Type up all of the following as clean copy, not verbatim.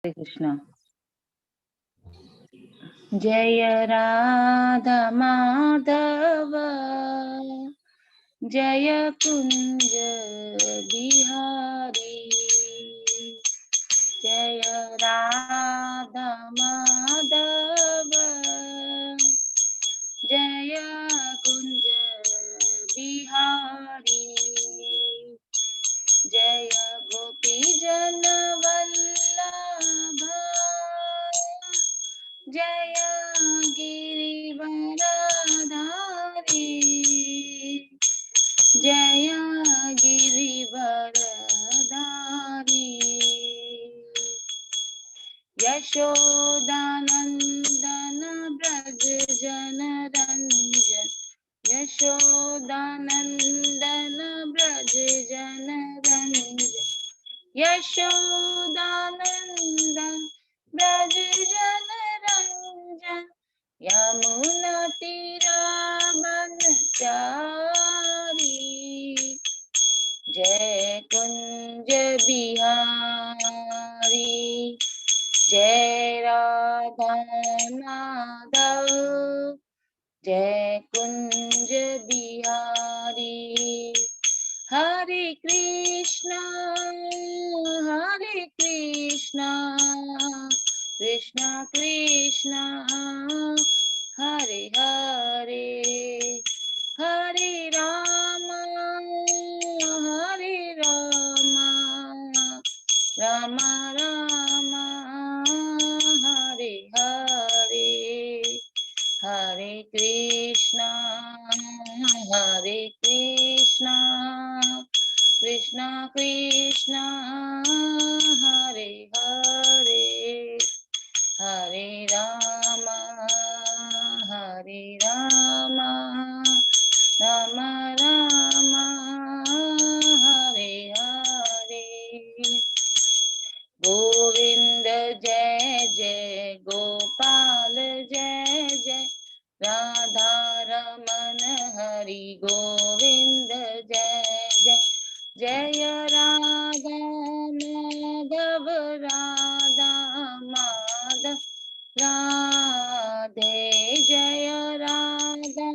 हरे कृष्णा। जय राधा माधव जय कुंज बिहारी, जय राधा माधव जय कुंज बिहारी, जय गोपी जन वल्लभ जय गिरिवरधारी, जय गिरिवरधारी, यशोदानंदन ब्रज जन रंजन, यशोदानंदन ब्रज जन रंजन, यशोदानंदन ब्रज जन रंजन, यमुना तीरावनचारी, जय कुंज बिहारी, जय राधा माधव जय कुंज बिहारी, हरे कृष्णा कृष्णा कृष्णा हरे हरे, हरे राम राम राम हरे हरे, हरे कृष्णा कृष्णा कृष्णा हरे हरे, हरे राम राम राम हरे हरे, गोविंद जय जय गोपाल जय जय, राधा रमन हरि गोविंद जय जय, जय राधा माधव राधा माधव राधे, जय राधा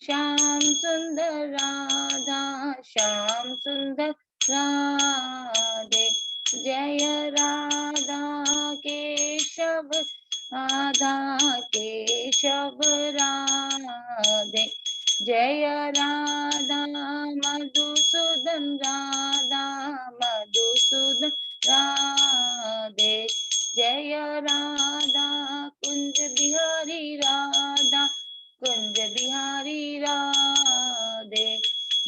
श्याम सुंदर राधा श्याम सुंदर राधे, जय राधा केशव राधा केशव राधे, जय राधा मधुसूदन राधा मधुसूदन राधे, जय राधा कुंज बिहारी राधा कुंज बिहारी राधे,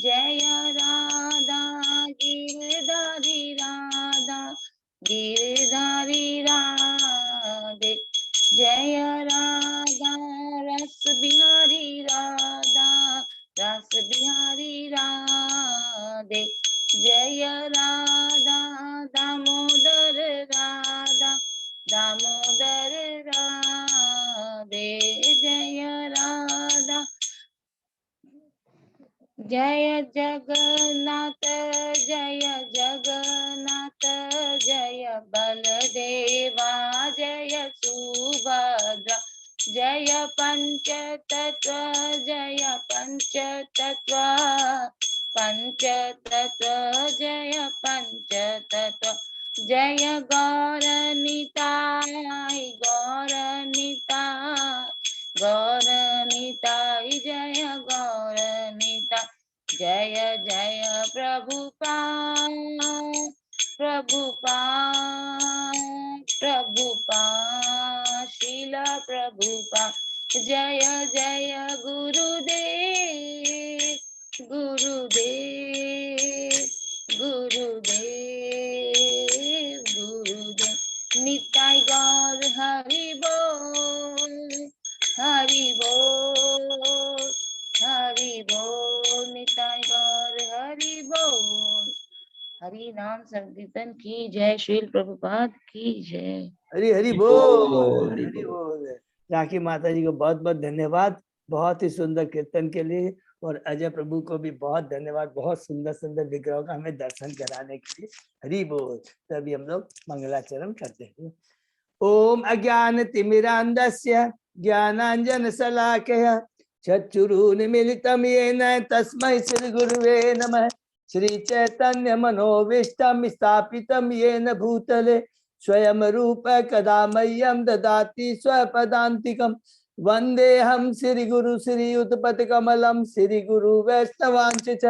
जय राधा गिरधारी राधा गिरधारी राधे, जय राधा रस बिहारी राधा रस बिहारी राधे, जय राधा दामोदर राधा दामोदर राधे, जय राधा, जय जगन्नाथ जय बलदेवा जय सुभद्रा, जय पंचतत्व जय पंचतत्व, जय गौरनिताय गौरनिताय जय गौरनिताय, जय जय प्रभुपाद शील प्रभुपाद, जय जय गुरुदेव निताय गौर हरि बोल निताय गौर हरि बोल, हरि नाम संकीर्तन की जय, श्रील प्रभुपाद की जय, हरि हरि बोल हरि बोल। राखी माता जी को बहुत बहुत धन्यवाद बहुत ही सुंदर कीर्तन के लिए, और अजय प्रभु को भी बहुत धन्यवाद बहुत सुंदर सुंदर विग्रहों का हमें दर्शन कराने के लिए। हरि बोल। तभी हम लोग मंगलाचरण करते हैं। ओम अज्ञानतिमिरान्धस्य ज्ञानाञ्जनशलाकया चक्षुरुन्मीलितं येन तस्मै श्रीगुरुवे नमः। श्रीचैतन्यमनोभीष्टं स्थापितं येन भूतले स्वयं रूप कदा मह्यं ददाति स्वपदान्तिकं। वन्देऽहं श्रीगुरु श्रीयुतपथकमलं श्रीगुरु वैष्णवांश्च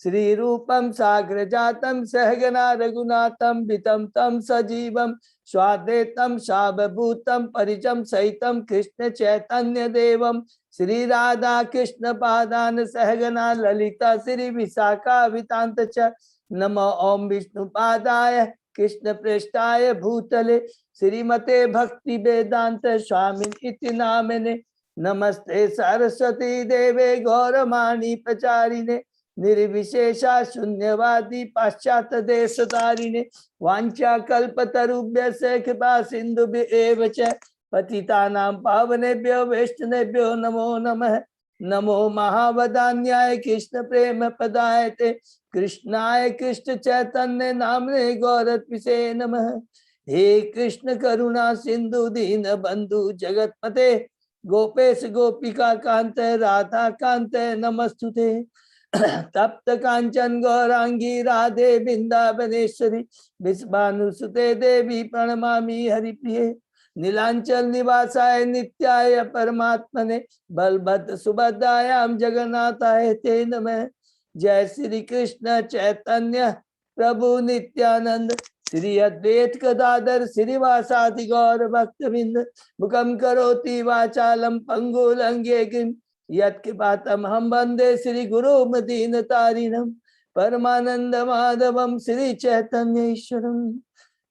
श्रीरूपं साग्रजातं सहगना रघुनाथं वितं तं सजीवं स्वाद्वैतं सावभूतं परिजं सहितं कृष्ण चैतन्य देवं श्री राधा कृष्ण पादान सहगना ललिता श्री विशाखा वितांत च। नमो ओम विष्णु पादाय कृष्ण पृष्ठाय भूतले श्रीमते भक्ति वेदांत स्वामी इति नामिने। नमस्ते सरस्वती देवे गौरवाणी प्रचारिणे निर्विशेषा शून्यवादी पाश्चात्य देशतारिणे। वांछा कल्पतरुभ्यश्च कृपा सिन्धुभ्येव च पतितानां पावनेभ्यो वैष्णवेभ्यो नमो नमः। नमो महावदान्याय कृष्ण प्रेम पदायते कृष्णाय कृष्ण चैतन्य नामने गौरत्विषे नमः। हे कृष्ण करुणा सिंधु दीन बंधु जगतपते गोपेश गोपिका कांत राधा कांत नमस्तुते। तप्त कांचन गौरांगी राधे वृंदावनेश्वरी विश्वानुसुते देवी प्रणमामि हरिप्रिये। नीलांचल निवासाय नित्याय परमात्मने बलभद्र सुभद्रायां जगन्नाथाय ते नमः। जय श्री कृष्ण चैतन्य प्रभु नित्यानंद श्री अद्वैत गदाधर श्रीवासादि गौर भक्तवृंद। मुखं करोति वाचालं पंगु लंघयेगिं यत्कृपातम् हम वंदे श्री गुरु मदीनतारिणं परमानंद माधवं श्री चैतन्य ईश्वरम्।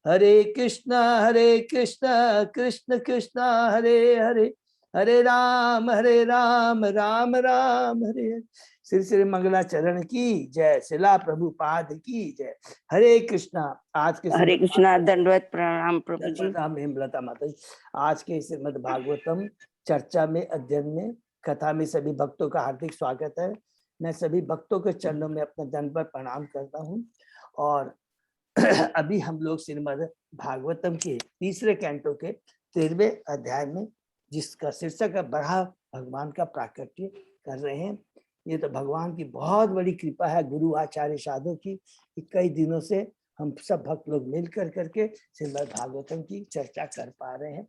हरे कृष्णा कृष्ण कृष्णा हरे हरे हरे राम राम राम हरे हरे। श्री श्री मंगलाचरण की जय। शिला प्रभुपाद की जय। हरे कृष्णा। आज के हरे कृष्णा। दंडवत प्रणाम प्रभु जी। हेमलता माता जी। आज के श्रीमद् भागवतम चर्चा में अध्ययन में कथा में सभी भक्तों का हार्दिक स्वागत है। मैं सभी भक्तों के चरणों में अपना दंडवत प्रणाम करता हूँ। और अभी हम लोग श्रीमद् भागवतम के तीसरे कैंटो के 13वें अध्याय में, जिसका शीर्षक है बड़ा भगवान का प्राकट्य, कर रहे हैं। ये तो भगवान की बहुत बड़ी कृपा है, गुरु आचार्य साधु की। कई दिनों से हम सब भक्त लोग मिल करके श्रीमद् भागवतम की चर्चा कर पा रहे हैं।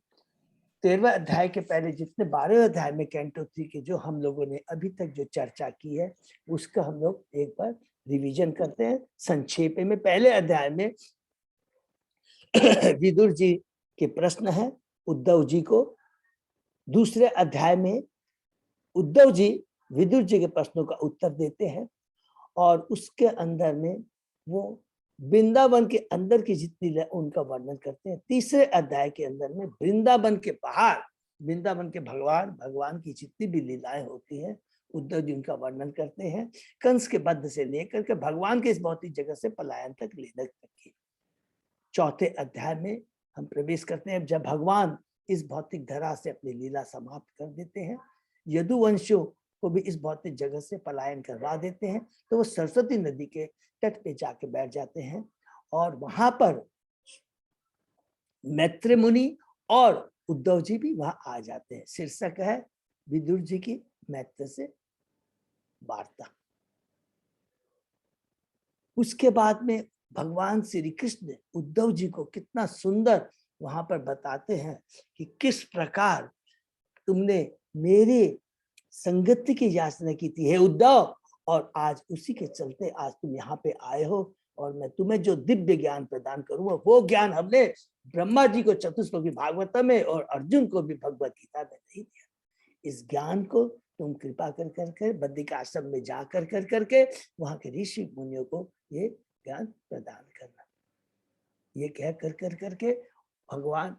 13वें अध्याय के पहले जितने 12वें अध्याय में कैंटो 3 की जो हम लोगों ने अभी तक जो चर्चा की है, उसका हम लोग एक बार रिवीजन करते हैं संक्षेप में। पहले अध्याय में विदुर जी के प्रश्न है उद्धव जी को। दूसरे अध्याय में उद्धव जी विदुर जी के प्रश्नों का उत्तर देते हैं और उसके अंदर में वो वृंदावन के अंदर की जितनी लीला उनका वर्णन करते हैं। तीसरे अध्याय के अंदर में वृंदावन के बाहर, वृंदावन के भगवान की जितनी भी लीलाएं होती हैं, उद्धव जी उनका वर्णन करते हैं। कंस के वध से लेकर के भगवान के इस भौतिक जगत से पलायन तक लेने तक की। चौथे अध्याय में हम प्रवेश करते हैं जब भगवान इस भौतिक धरा से अपनी लीला समाप्त कर देते हैं, यदुवंशियों को भी इस भौतिक जगत से पलायन करवा देते हैं। तो वो सरस्वती नदी के तट पे जाके बैठ जाते हैं और वहां पर मैत्र मुनि और उद्धव जी भी वहां आ जाते हैं। शीर्षक है विदुर जी की मैत्र से वार्ता। उसके बाद में भगवान श्री कृष्ण उद्धव जी को कितना सुंदर वहां पर बताते हैं कि किस प्रकार तुमने मेरी संगति की याचना की थी हे उद्धव, और आज उसी के चलते आज तुम यहाँ पे आए हो और मैं तुम्हें जो दिव्य ज्ञान प्रदान करूंगा वो ज्ञान हमने ब्रह्मा जी को चतुश्लोकी भागवतम में और अर्जुन को भी भगवत गीता में नहीं दिया। इस ज्ञान को तुम कृपा कर करके बद्रिक आश्रम में जा कर करके वहां के ऋषि मुनियों को ये ज्ञान प्रदान करना। ये कह कर करके भगवान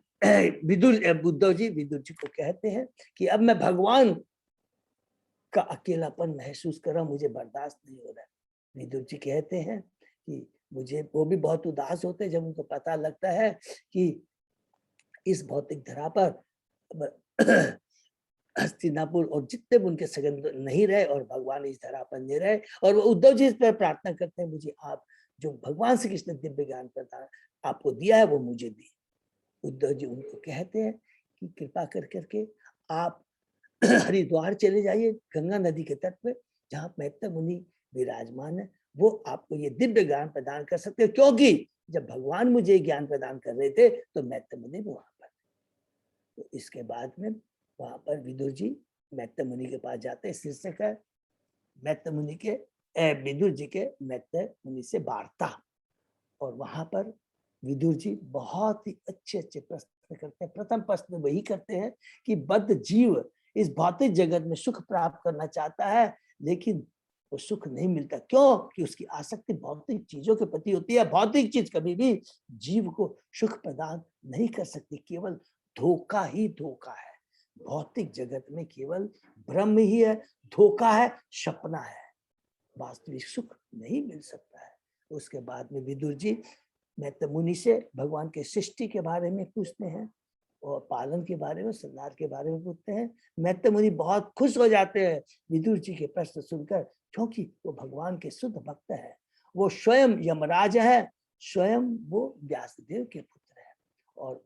उद्धव जी विदुर जी को कहते हैं कि अब मैं भगवान का अकेलापन महसूस कर रहा हूं, मुझे बर्दाश्त नहीं हो रहा है। विदुर जी कहते हैं कि मुझे, वो भी बहुत उदास होते हैं जब उनको पता लगता है कि इस भौतिक धरा पर हस्तिनापुर और जितने भी उनके सगन नहीं रहे और भगवान इस धरा पर नहीं रहे। और वो उद्धव जी इस पर प्रार्थना करते हैं, मुझे आप जो भगवान श्री कृष्ण दिव्य ज्ञान प्रदान आपको दिया है वो मुझे दिए। उद्धव जी उनको कहते हैं कि कृपा कर करके आप हरिद्वार चले जाइए, गंगा नदी के तट पे जहाँ मैत्रेय मुनि विराजमान है, वो आपको ये दिव्य ज्ञान प्रदान कर सकते हैं, क्योंकि जब भगवान मुझे ज्ञान प्रदान कर रहे थे तो मैत्रेय मुनि वहां पर। तो इसके बाद में वहां पर विदुर जी मैत्रेय मुनि के पास जाते हैं। शीर्षक है मैत्रेय मुनि के विदुर जी के मैत्रेय मुनि से वार्ता। और वहां पर विदुर जी बहुत ही अच्छे अच्छे प्रश्न करते हैं। प्रथम प्रश्न वही करते हैं कि बद्ध जीव इस भौतिक जगत में सुख प्राप्त करना चाहता है, लेकिन वो सुख नहीं मिलता। क्यों? कि उसकी आसक्ति भौतिक चीजों के प्रति होती है। भौतिक चीज कभी भी जीव को सुख प्रदान नहीं कर सकती, केवल धोखा ही धोखा है। भौतिक जगत में केवल ब्रह्म ही है, धोखा है, सपना है, वास्तविक सुख नहीं मिल सकता है। उसके बाद में विदुर जी मैत्रेय मुनि से भगवान के सृष्टि के बारे में पूछते हैं और पालन के बारे में, संहार के बारे में पूछते हैं। मैत्रेय मुनि बहुत खुश हो जाते हैं विदुर जी के प्रश्न सुनकर, क्योंकि वो भगवान के शुद्ध भक्त है। वो स्वयं यमराज है, स्वयं वो व्यासदेव के पुत्र है। और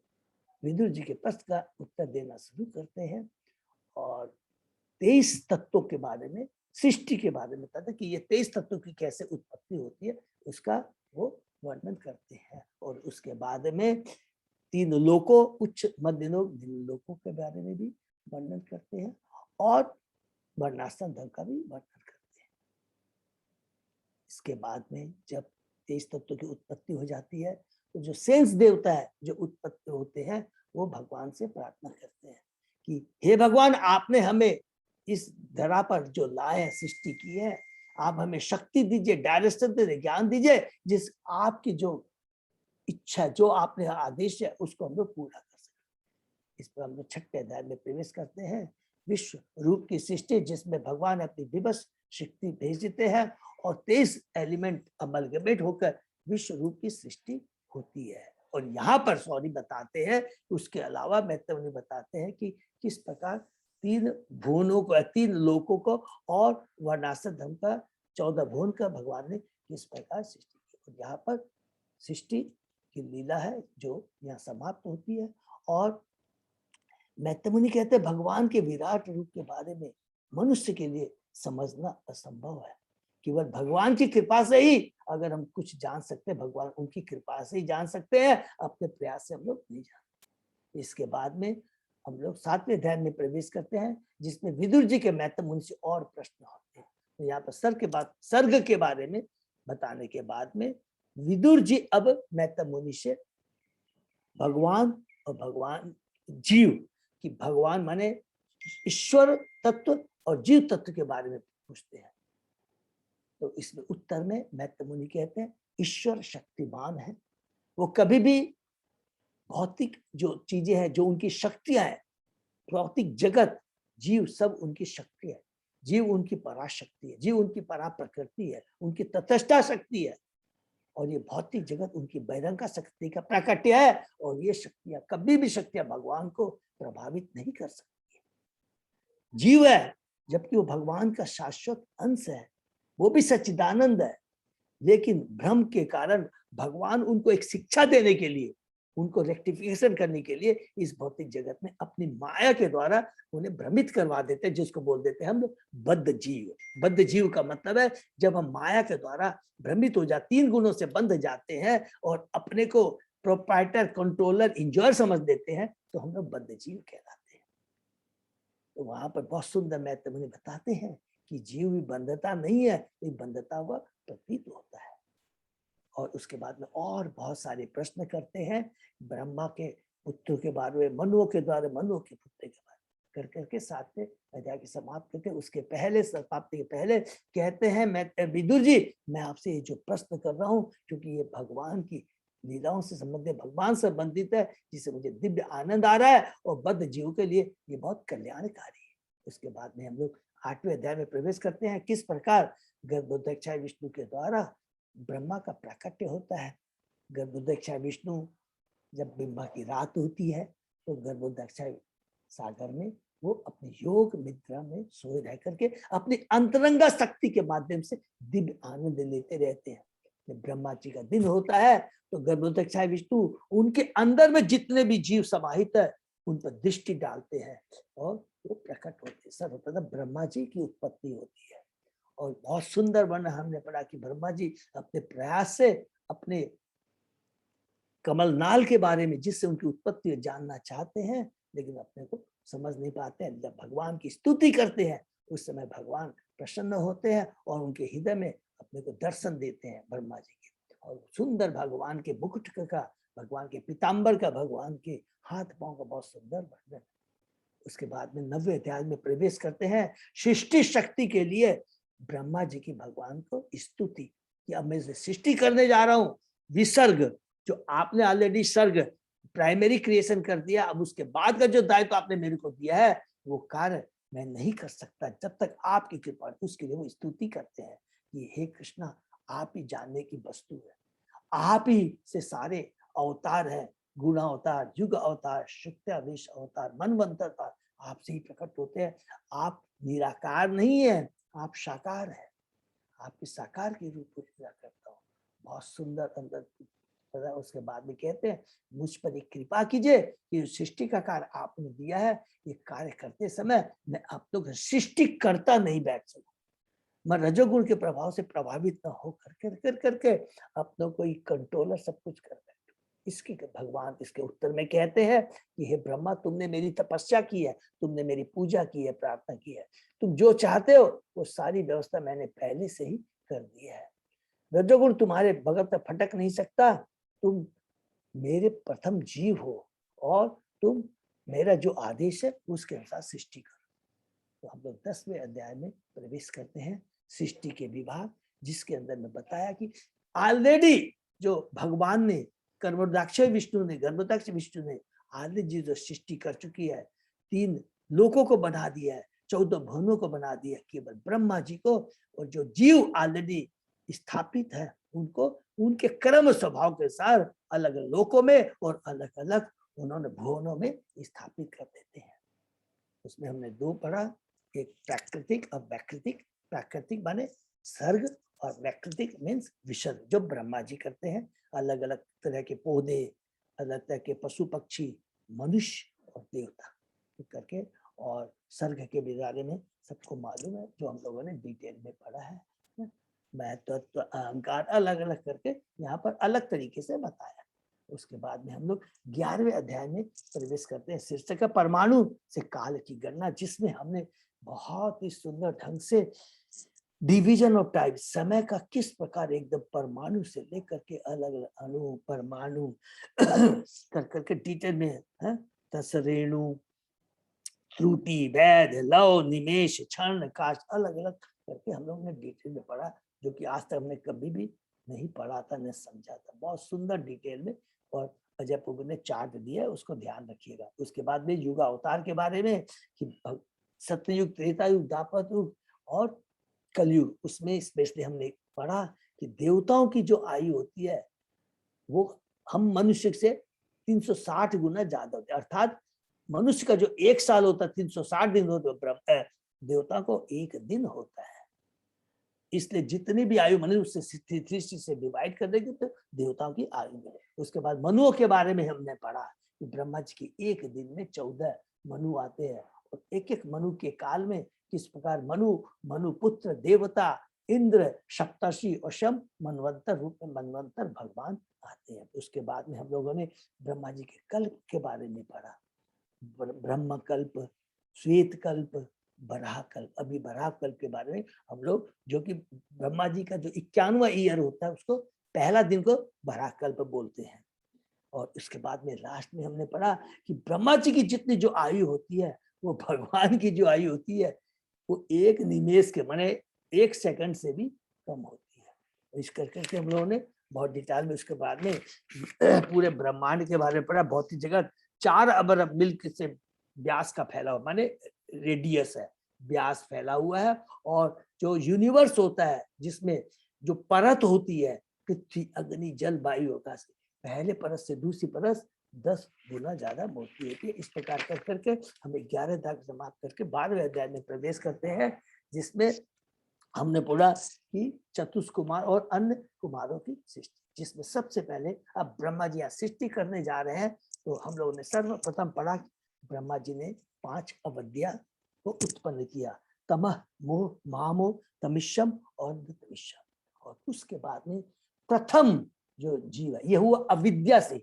विदुर जी के प्रश्न का उत्तर देना शुरू करते हैं और 23 तत्वों के बारे में, सृष्टि के बारे में बताते हैं कि ये 23 तत्वों की कैसे उत्पत्ति होती है, उसका वो वर्णन करते हैं। और उसके बाद में 3 लोकों, उच्च मध्य लोक, निम्न लोकों के बारे में भी वर्णन करते हैं और वर्णाश्रम धर्म का भी वर्णन करते हैं। इसके बाद में जब 23 तत्वों की उत्पत्ति हो जाती है तो जो सेंस देवता है, जो उत्पत्ति होते हैं, वो भगवान से प्रार्थना करते हैं कि हे भगवान, आपने हमें इस धरा पर जो लाए, सृष्टि की है, आप हमें शक्ति दीजिए, डायरेक्शन दीजिए, ज्ञान दीजिए, जिस आपकी जो इच्छा, जो आपने आदेश है, उसको हम लोग पूरा कर सकें। इस पर हम लोग 6ठे अध्याय में प्रवेश करते हैं। विश्व रूप की सृष्टि, जिसमें भगवान अपनी विवश शक्ति भेज देते हैं और 23 एलिमेंट अमलगमेट होकर विश्व रूप की सृष्टि होती है। और यहाँ पर सॉरी बताते हैं, उसके अलावा मैत्रेय मुनि बताते हैं कि किस प्रकार 3 भुवनों को, 3 लोकों को और वर्णाश्रम धर्म का 14 भुवन का भगवान ने किस प्रकार सृष्टि की। और यहाँ पर सृष्टि की लीला है जो यहाँ समाप्त होती है। और मैत्रेय मुनि कहते हैं भगवान के विराट रूप के बारे में मनुष्य के लिए समझना असंभव है। केवल भगवान की कृपा से ही अगर हम कुछ जान सकते हैं, भगवान उनकी कृपा से ही जान सकते हैं, अपने प्रयास से हम लोग नहीं जानते। इसके बाद में हम लोग 7वें अध्याय में प्रवेश करते हैं, जिसमें विदुर जी के मैत्रेय मुनि से और प्रश्न होते हैं। तो यहाँ पर सर्ग के बारे में बताने के बाद में विदुर जी अब मैत्रेय मुनि से भगवान और भगवान जीव की, भगवान माने ईश्वर तत्व और जीव तत्व के बारे में पूछते हैं। तो इसमें उत्तर में मैत्रेय मुनि कहते हैं ईश्वर शक्तिमान है, वो कभी भी भौतिक जो चीजें हैं, जो उनकी शक्तियां हैं, भौतिक जगत, जीव सब उनकी शक्ति है। जीव उनकी पराशक्ति है, जीव उनकी परा प्रकृति है, उनकी तटस्था शक्ति है। और ये भौतिक जगत उनकी बहिरंगा शक्ति का प्राकट्य है। और ये शक्तियां, कभी भी शक्तियां भगवान को प्रभावित नहीं कर सकती। जीव है, जबकि वो भगवान का शाश्वत अंश है, वो भी सच्चिदानंद है, लेकिन भ्रम के कारण भगवान उनको एक शिक्षा देने के लिए, उनको रेक्टिफिकेशन करने के लिए इस भौतिक जगत में अपनी माया के द्वारा उन्हें भ्रमित करवा देते हैं, जिसको बोल देते हैं हम लोग बद्ध जीव। बद्ध जीव का मतलब है जब हम माया के द्वारा भ्रमित हो जाते, 3 गुणों से बंध जाते हैं और अपने को प्रोप्राइटर, कंट्रोलर, इंजॉयर समझ देते हैं, तो हम लोग बद्ध जीव कहलाते हैं। तो वहां पर बहुत सुंदर मैत्रेय मुनि बताते हैं कि जीव भी बंधता नहीं है, ये बंधता हुआ प्रतीत होता है। और उसके बाद में और बहुत सारे प्रश्न करते हैं ब्रह्मा के पुत्र के बारे में, मनुओं के द्वारा मनुओं के पुत्र के बारे में, कर करके 7वें अध्याय की समाप्त करते हैं। उसके पहले, समाप्ति के पहले कहते हैं मैं विदुर जी, मैं आपसे ये जो प्रश्न कर रहा हूँ, क्योंकि ये भगवान की लीलाओं से संबंधित, भगवान से संबंधित है, जिससे मुझे दिव्य आनंद आ रहा है और बद्ध जीव के लिए ये बहुत कल्याणकारी है। उसके बाद में हम लोग 8वें अध्याय में प्रवेश करते हैं, किस प्रकार गर्भोदक्षाय विष्णु के द्वारा ब्रह्मा का प्राकट्य होता है। गर्भोदक्षाय विष्णु, जब ब्रह्मा की रात होती है तो गर्भोदक्षाय सागर में वो अपने योग निद्रा में सोए रह करके अपनी अंतरंगा शक्ति के माध्यम से दिव्य आनंद लेते रहते हैं। जब ब्रह्मा जी का दिन होता है तो गर्भोदक्षाय विष्णु उनके अंदर में जितने भी जीव समाहित है उन पर दृष्टि डालते हैं और वो प्रकट होते हैं। सर्वप्रथम ब्रह्मा जी की उत्पत्ति होती है और बहुत सुंदर वर्णन हमने पढ़ा कि ब्रह्मा जी अपने प्रयास से अपने कमल नाल के बारे में जिससे उनकी उत्पत्ति जानना चाहते हैं लेकिन अपने को समझ नहीं पाते हैं। जब भगवान की स्तुति करते हैं उस समय भगवान प्रसन्न होते हैं और उनके हृदय में अपने को दर्शन देते हैं ब्रह्मा जी के। और सुंदर भगवान के मुकुट का, भगवान के पीताम्बर का, भगवान के हाथ पांव का बहुत सुंदर वर्णन। उसके बाद में 90वें अध्याय में प्रवेश करते हैं। सृष्टि शक्ति के लिए ब्रह्मा जी की भगवान को स्तुति कि अब मैं सृष्टि करने जा रहा हूँ। विसर्ग जो आपने ऑलरेडी सर्ग प्राइमरी क्रिएशन कर दिया, अब उसके बाद का जो दायित्व आपने मेरे को दिया है वो कार्य मैं नहीं कर सकता जब तक आपकी कृपा। उसके लिए वो स्तुति करते हैं कि हे कृष्णा आप ही जानने की वस्तु है, आप ही से सारे अवतार है, गुण अवतार, युग अवतार, शुक्तावेश अवतार, मनवंतर अवतार आपसे ही प्रकट होते हैं। आप निराकार नहीं है, आप साकार है, आपके साकार के रूप में पूजा करता हूँ। बहुत सुंदर अंदर। उसके बाद में कहते हैं मुझ पर एक कृपा कीजिए कि सृष्टि का कार्य आपने दिया है, ये कार्य करते समय मैं आप लोग सृष्टि करता नहीं बैठ सकूं, मैं रजोगुण के प्रभाव से प्रभावित न हो करके अपनों को कंट्रोलर सब कुछ कर बैठो। इसकी भगवान इसके उत्तर में कहते हैं कि हे ब्रह्मा तुमने मेरी तपस्या की है, तुमने मेरी पूजा की है, प्रार्थना की है, तुम जो चाहते हो वो सारी व्यवस्था मैंने पहले से ही कर दी है। रजोगुण तुम्हारे बगल तक फटक नहीं सकता, तुम मेरे प्रथम जीव हो और तुम मेरा जो आदेश है उसके अनुसार सृष्टि करो। तो हम लोग 10वें अध्याय में प्रवेश करते हैं, सृष्टि के विभाग, जिसके अंदर में बताया कि ऑलरेडी जो भगवान ने गर्भोदक्ष विष्णु ने ऑलरेडी जो सृष्टि कर चुकी है, 3 लोकों को बना दिया है, 14 भुवनों को बना दिया, केवल ब्रह्मा जी को और जो जीव ऑलरेडी स्थापित है उनको उनके कर्म स्वभाव के साथ अलग अलग लोकों में और अलग अलग उन्होंने भुवनों में स्थापित कर देते हैं। उसमें हमने 2 पढ़ा, एक प्राकृतिक और वैकृतिक। प्राकृतिक माने सर्ग और वैकृतिक मीन्स विसर्ग, जो ब्रह्मा जी करते हैं। अलग अलग तरह के पौधे, अलग तरह के पशु पक्षी, मनुष्य और देवता करके। और सर्ग के बारे में सबको मालूम है, जो हम लोगों ने डिटेल में पढ़ा है। महत्व तो अहंकार अलग अलग करके यहाँ पर अलग तरीके से बताया। उसके बाद में हम लोग 11वें अध्याय में प्रवेश करते हैं, शीर्षक है परमाणु से काल की गणना, जिसमें हमने बहुत ही सुंदर ढंग से डिवीजन ऑफ टाइम, समय का किस प्रकार एकदम परमाणु से लेकर के अलग अलग अणु परमाणु कर करके डिटेल में है। तसरेणु, त्रुटि, वैध, लव, निमेश, क्षण, काश, अलग अलग करके हम लोग ने डिटेल में पढ़ा, जो कि आज तक हमने कभी भी नहीं पढ़ा था, न समझा था। बहुत सुंदर डिटेल में और अजय प्रभु ने चार्ट दिया, उसको ध्यान रखिएगा। उसके बाद में युग अवतार के बारे में कि सत्ययुग, त्रेता युग, द्वापर युग और कलयुग, उसमें स्पेशली हमने पढ़ा कि देवताओं की जो आयु होती है वो हम मनुष्य से 360 गुना ज्यादा होती है। अर्थात मनुष्य का जो 1 साल होता है 360 दिन होते, देवता को 1 दिन होता है। इसलिए जितनी भी आयु मनुष्य उससे 360 से डिवाइड कर देंगे तो देवताओं की आयु मिले। उसके बाद मनुओं के बारे में हमने पढ़ा कि ब्रह्मा जी के 1 दिन में 14 मनु आते हैं और एक एक मनु के काल में किस प्रकार मनु पुत्र, देवता, इंद्र, सप्तर्षि और शम मनवंतर रूप में मनवंतर भगवान आते हैं। उसके बाद में हम लोगों ने ब्रह्मा जी के कल्प के बारे में पढ़ा, ब्रह्म कल्प, श्वेत कल्प, बराह कल्प। अभी बराह कल्प के बारे में हम लोग, जो कि ब्रह्मा जी का जो 51वां ईयर होता है उसको पहला दिन को बराह कल्प बोलते हैं। और उसके बाद में लास्ट में हमने पढ़ा कि ब्रह्मा जी की जितनी जो आयु होती है वो भगवान की जो आयु होती है वो 1 निमेष के माने 1 सेकंड से भी कम होती है। इस करके हम लोगों ने बहुत डिटेल में उसके बाद में पूरे ब्रह्मांड के बारे में पढ़ा। बहुत ही जगह 4 अरब मिल्क से व्यास का फैला हुआ, माने रेडियस है, व्यास फैला हुआ है। और जो यूनिवर्स होता है जिसमें जो परत होती है पृथ्वी, अग्नि, जल, वायु, आकाश, पहले परत से दूसरी परत 10 गुना ज्यादा मोटी होती है। इस प्रकार कर करके हमें 11 दाग समाप्त करके 12वें अध्याय में प्रवेश करते हैं, जिसमें हमने पढ़ा कि चतुष्कुमार और अन्य कुमारों की सृष्टि, जिसमें सबसे पहले अब ब्रह्मा जी यहाँ सृष्टि करने जा रहे हैं। तो हम लोगों ने सर्वप्रथम पढ़ा ब्रह्मा जी ने 5 अविद्या को उत्पन्न किया, तमह, मोह, महामोह, तमिश्रम और तमिश्रम। और उसके बाद में प्रथम जो जीव है ये हुआ अविद्या से,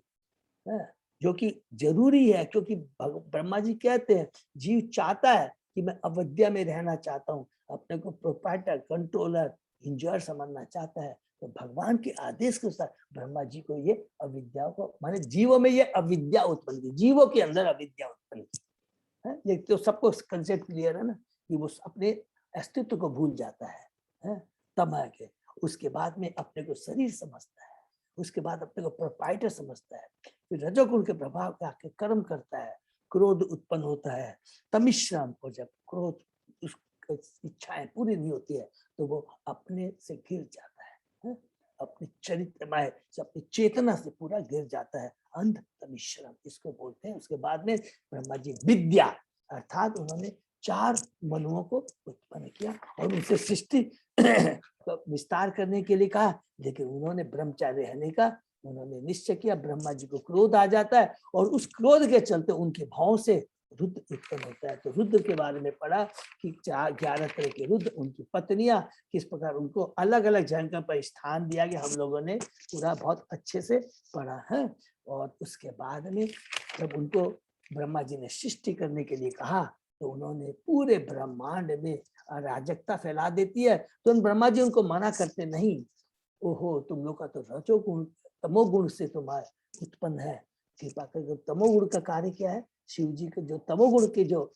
जो कि जरूरी है, क्योंकि ब्रह्मा जी कहते हैं जीव चाहता है कि मैं अविद्या में रहना चाहता हूँ, अपने को प्रोप्राइटर, कंट्रोलर, इंजॉयर समझना चाहता है। तो भगवान के आदेश के अनुसार ब्रह्मा जी को ये अविद्या को, माने जीवों में ये अविद्या उत्पन्न की, जीवों के अंदर अविद्या उत्पन्न की है। ये तो सबको कंसेप्ट क्लियर है ना, कि वो अपने अस्तित्व को भूल जाता है तमह के। उसके बाद में अपने को शरीर समझता है, उसके बाद अपने को प्रोप्राइटर समझता है, फिर रजोगुण के प्रभाव के आके कर्म करता है, क्रोध उत्पन्न होता है, तमिश्रम, और जब क्रोध इच्छाएं पूरी नहीं होती है तो वो अपने से गिर जाता है, अपने चरित्र में, अपनी चेतना से पूरा गिर जाता है, अंध तमिश्रम इसको बोलते हैं। उसके बाद में ब्रह्मा जी विद्या अर्थात उन्होंने 4 मनुओं को उत्पन्न किया और उनसे सृष्टि विस्तार करने के लिए कहा, लेकिन उन्होंने ब्रह्मचार्य रहने का उन्होंने निश्चय किया। ब्रह्मा जी को क्रोध आ जाता है और उस क्रोध के चलते उनके भाव से रुद्र उत्पन्न होता है। तो रुद्र के बारे में पढ़ा कि 11 तरह के रुद्र, उनकी पत्नियां, किस प्रकार उनको अलग अलग जगह पर स्थान दिया गया, हम लोगों ने पूरा बहुत अच्छे से पढ़ा है। और उसके बाद में जब उनको ब्रह्मा जी ने सृष्टि करने के लिए कहा तो उन्होंने पूरे ब्रह्मांड में अराजकता फैला देती है। तो ब्रह्मा जी उनको मना करते नहीं, ओहो तुम लोग का तो रजोगुण तमोगुण से तुम्हारा उत्पन्न है, कृपा करके। तमोगुण का कार्य क्या है, शिव जी के जो तमोगुण के जो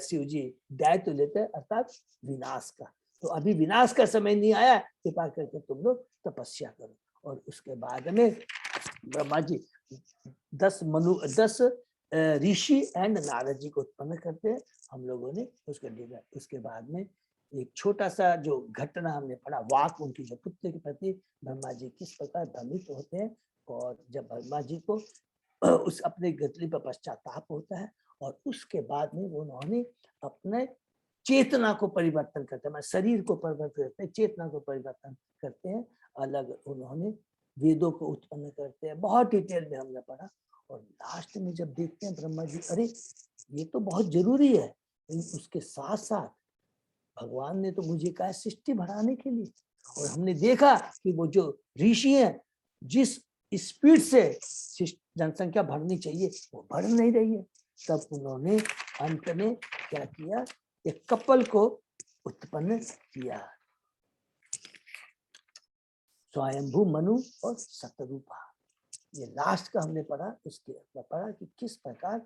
शिव जी दायित्व लेते हैं अर्थात विनाश का। तो अभी विनाश का समय नहीं आया, कृपा करके तुम लोग तपस्या करो। और उसके बाद में ब्रह्मा जी 10 ऋषि एंड नारद जी को उत्पन्न करते हैं। हम लोगों ने उसको देखा। उसके बाद में एक छोटा सा जो घटना हमने पढ़ा, वाक उनकी जो पुत्र के प्रति ब्रह्मा जी किस प्रकार भ्रमित होते हैं, और जब ब्रह्मा जी को उस अपने गति पर पश्चाताप होता है और उसके बाद में उन्होंने अपने चेतना को परिवर्तन करते हैं, शरीर को परिवर्तन करते हैं, चेतना को परिवर्तन करते हैं, अलग उन्होंने वेदों को उत्पन्न करते हैं, बहुत डिटेल में हमने पढ़ा। और लास्ट में जब देखते हैं ब्रह्मा जी, अरे ये तो बहुत जरूरी है, उसके साथ साथ भगवान ने तो मुझे कहा सृष्टि बढ़ाने के लिए। और हमने देखा कि वो जो ऋषि हैं जिस स्पीड से जनसंख्या बढ़नी चाहिए वो बढ़ नहीं रही है, तब उन्होंने अंत में क्या किया, एक कपल को उत्पन्न किया, स्वयंभू मनु और शतरूपा। ये लास्ट का हमने पढ़ा। उसके पढ़ा कि किस प्रकार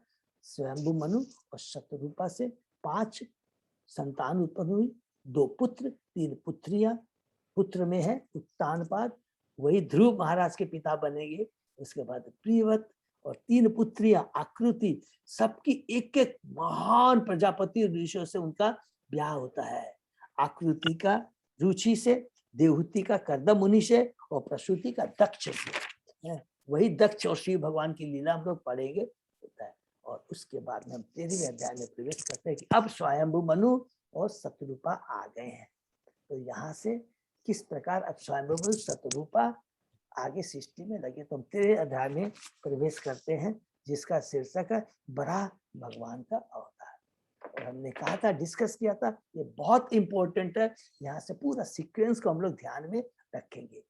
स्वयंभू मनु और शतरूपा से 5 संतान उत्पन्न हुई, 2 पुत्र 3 पुत्रियां। पुत्र में है उत्तानपाद, वही ध्रुव महाराज के पिता बनेंगे। उसके बाद प्रियवत और 3 पुत्रियां आकृति, सबकी एक महान प्रजापति ऋषियों से उनका ब्याह होता है। आकृति का रुचि से, देवहूति का कर्दम मुनि से और प्रसूति का दक्ष से। वही दक्ष और शिव भगवान की लीला हम लोग पढ़ेंगे होता है। और उसके बाद में हम 13वें अध्याय में प्रवेश करते हैं कि अब स्वयंभू मनु और शतरूपा आ गए हैं। तो यहाँ से किस प्रकार अब स्वयंभू मनु शतरूपा आगे सृष्टि में लगे। तो हम 13वें अध्याय में प्रवेश करते हैं, जिसका शीर्षक है बड़ा भगवान का अवतार। और हमने कहा था, डिस्कस किया था, ये बहुत इंपॉर्टेंट है। यहाँ से पूरा सीक्वेंस को हम लोग ध्यान में रखेंगे।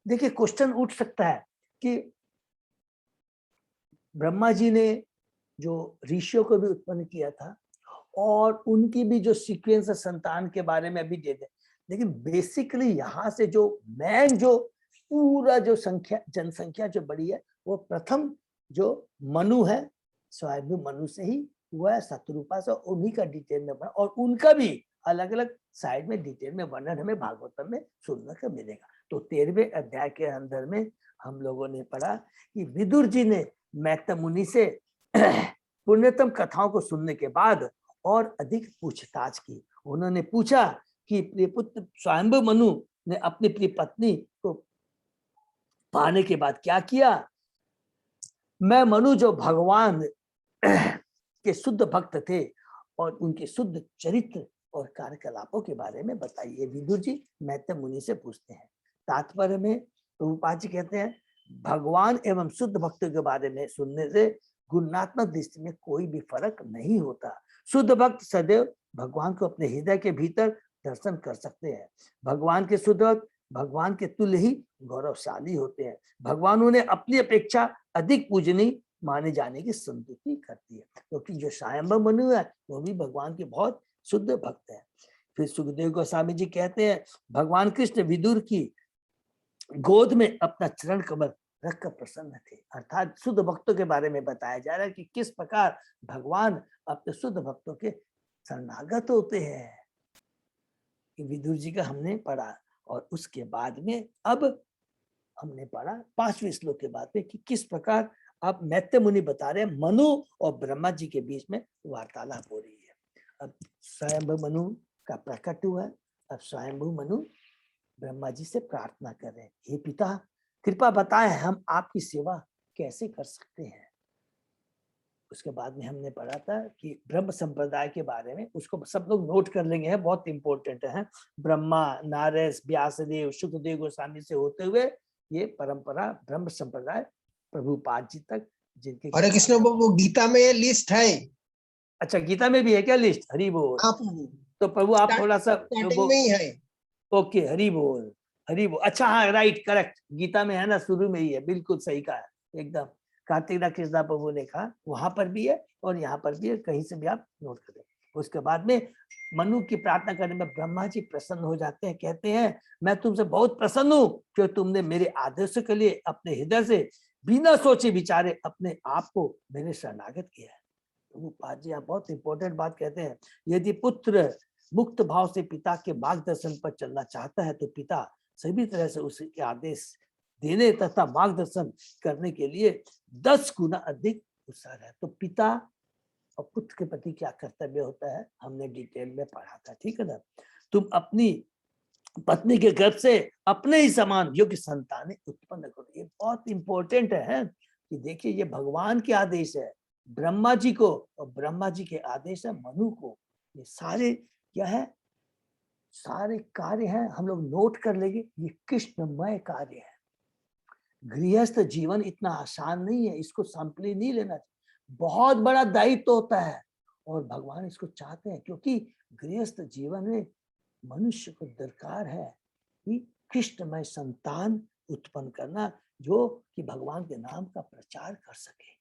देखिए क्वेश्चन उठ सकता है कि ब्रह्मा जी ने जो ऋषियों को भी उत्पन्न किया था और उनकी भी जो सीक्वेंस संतान के बारे में अभी दे दे, लेकिन बेसिकली यहाँ से जो मैन जो पूरा जो जनसंख्या जो बड़ी है वो प्रथम जो मनु है, स्वयंभू मनु से ही हुआ है, शतरूपा से, उन्हीं का डिटेल में बना। और उनका भी अलग अलग साइड में डिटेल में वर्णन हमें भागवतम में सुनने को मिलेगा। तो 13वें अध्याय के अंदर में हम लोगों ने पढ़ा कि विदुर जी ने मैत्रेय मुनि से पुण्यतम कथाओं को सुनने के बाद और अधिक पूछताछ की। उन्होंने पूछा कि प्रिय पुत्र स्वयंभू मनु ने अपनी प्रिय पत्नी को पाने के बाद क्या किया। मैं मनु जो भगवान के शुद्ध भक्त थे और उनके शुद्ध चरित्र और कार्यकलापों के बारे में बताइए। विदुर जी मैत्रेय मुनि से पूछते हैं। तात्पर्य में प्रभुपाद जी कहते हैं भगवान एवं शुद्ध भक्तों के बारे में सुनने से गुणात्मक दृष्टि में कोई भी फर्क नहीं होता। शुद्ध भक्त सदैव भगवान को अपने हृदय के भीतर दर्शन कर सकते हैं। भगवान के शुद्ध भक्त भगवान के तुल्य ही गौरवशाली होते हैं। भगवान उन्हें अपनी अपेक्षा अधिक पूजनीय माने जाने की संतुष्टि करती है, क्योंकि जो स्वयंभू मनु है वो भी भगवान के बहुत शुद्ध भक्त है। फिर सुखदेव गोस्वामी जी कहते हैं भगवान कृष्ण विदुर की गोद में अपना चरण कमल रखकर प्रसन्न थे। अर्थात शुद्ध भक्तों के बारे में बताया जा रहा है कि किस प्रकार भगवान अपने शुद्ध भक्तों के शरणागत होते हैं। विदुर जी का हमने पढ़ा और उसके बाद में अब हमने पढ़ा 5वें श्लोक के बाद में कि किस प्रकार अब मैत्रेय मुनि बता रहे हैं मनु और ब्रह्मा जी के बीच में वार्तालाप हो रही है। अब स्वयंभू मनु का प्रकट हुआ है। अब स्वयंभू मनु ब्रह्मा जी से प्रार्थना कर रहे हैं, हे पिता कृपा बताएं हम आपकी सेवा कैसे कर सकते हैं। उसके बाद में हमने पढ़ा था कि ब्रह्म संप्रदाय के बारे में, उसको सब लोग नोट कर लेंगे, है बहुत इंपॉर्टेंट है। ब्रह्मा, नारद, व्यासदेव, सुखदेव गोस्वामी से होते हुए ये परंपरा ब्रह्म संप्रदाय प्रभुपाद जी तक, जिनके हरे कृष्ण वो गीता में ये लिस्ट है। अच्छा गीता में भी है क्या लिस्ट? हरि बोल। आप तो प्रभु आप थोड़ा सा स्टार्टिंग में ही है। ओके हरि बोल, हरि बोल। अच्छा हाँ राइट करेक्ट, गीता में है ना, शुरू में ही है, बिल्कुल सही कहा एकदम। कार्तिक कृष्णा प्रभु ने कहा वहां पर भी है और यहाँ पर भी है, कहीं से भी आप नोट करें। उसके बाद में मनु की प्रार्थना करने में ब्रह्मा जी प्रसन्न हो जाते हैं, कहते हैं मैं तुमसे बहुत प्रसन्न हूँ कि तुमने मेरे आदेश के लिए अपने हृदय से बिना सोचे विचारे अपने आप को मेरे शरणागत किया है। प्रभुपाद जी आप बहुत इंपॉर्टेंट बात कहते हैं, यदि पुत्र मुक्त भाव से पिता के मार्गदर्शन पर चलना चाहता है तो पिता सभी तरह से उसके आदेश देने तथा मार्गदर्शन करने के लिए 10 गुना अधिक उत्साह है। तो पिता और पुत्र के प्रति क्या कर्तव्य होता है हमने डिटेल में पढ़ा था, ठीक है ना। तुम अपनी पत्नी के गर्भ से अपने ही समान योग्य संतानें उत्पन्न करो। ये बहुत इंपॉर्टेंट है कि देखिए ये भगवान के आदेश है ब्रह्मा जी को और ब्रह्मा जी के आदेश है मनु को। ये सारे क्या है, सारे कार्य हैं, हम लोग नोट कर लेंगे, ये कृष्णमय कार्य है। गृहस्थ जीवन इतना आसान नहीं है, इसको सिंपली नहीं लेना चाहिए, बहुत बड़ा दायित्व होता है और भगवान इसको चाहते हैं, क्योंकि गृहस्थ जीवन में मनुष्य को दरकार है कि कृष्णमय संतान उत्पन्न करना, जो कि भगवान के नाम का प्रचार कर सके।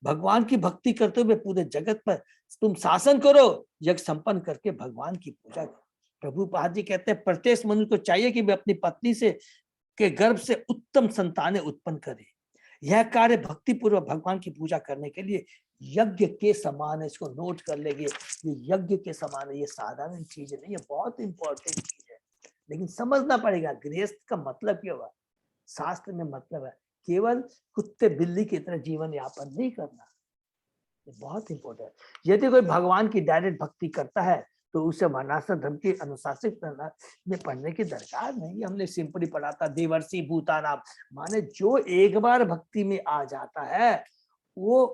भगवान की भक्ति करते हुए पूरे जगत पर तुम शासन करो, यज्ञ संपन्न करके भगवान की पूजा करो। प्रभुपाद जी कहते हैं प्रत्येक मनुष्य को चाहिए कि वे अपनी पत्नी से के गर्भ से उत्तम संतानें उत्पन्न करे। यह कार्य भक्ति पूर्वक भगवान की पूजा करने के लिए यज्ञ के समान है। इसको नोट कर लेंगे, ये यज्ञ के समान है, ये साधारण चीज नहीं है, बहुत इंपॉर्टेंट चीज है। लेकिन समझना पड़ेगा गृहस्थ का मतलब क्या हुआ, शास्त्र में मतलब है केवल कुत्ते बिल्ली की तरह जीवन यापन नहीं करना, ये बहुत इंपॉर्टेंट है। यदि कोई भगवान की डायरेक्ट भक्ति करता है तो उसे वर्णाश्रम धर्म की अनुशासित में पढ़ने की दरकार नहीं। हमने सिंपली पढ़ा था देवर्षि भूतानाम, माने जो एक बार भक्ति में आ जाता है वो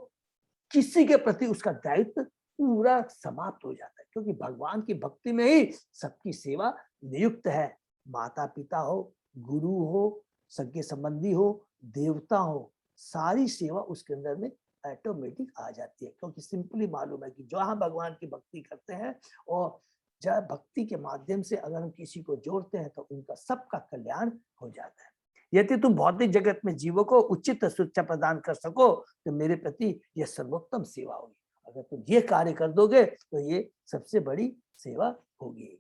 किसी के प्रति उसका दायित्व पूरा समाप्त हो जाता है, क्योंकि भगवान की भक्ति में ही सबकी सेवा नियुक्त है। माता पिता हो, गुरु हो, सगे संबंधी हो, देवता हो, सारी सेवा उसके अंदर में ऑटोमेटिक आ जाती है, क्योंकि सिंपली मालूम है कि जो हम भगवान की भक्ति करते हैं और जब भक्ति के माध्यम से अगर हम किसी को जोड़ते हैं तो उनका सबका कल्याण हो जाता है। यदि तुम भौतिक जगत में जीवों को उचित सुरक्षा प्रदान कर सको तो मेरे प्रति यह सर्वोत्तम सेवा होगी। अगर तुम ये कार्य कर दोगे तो ये सबसे बड़ी सेवा होगी।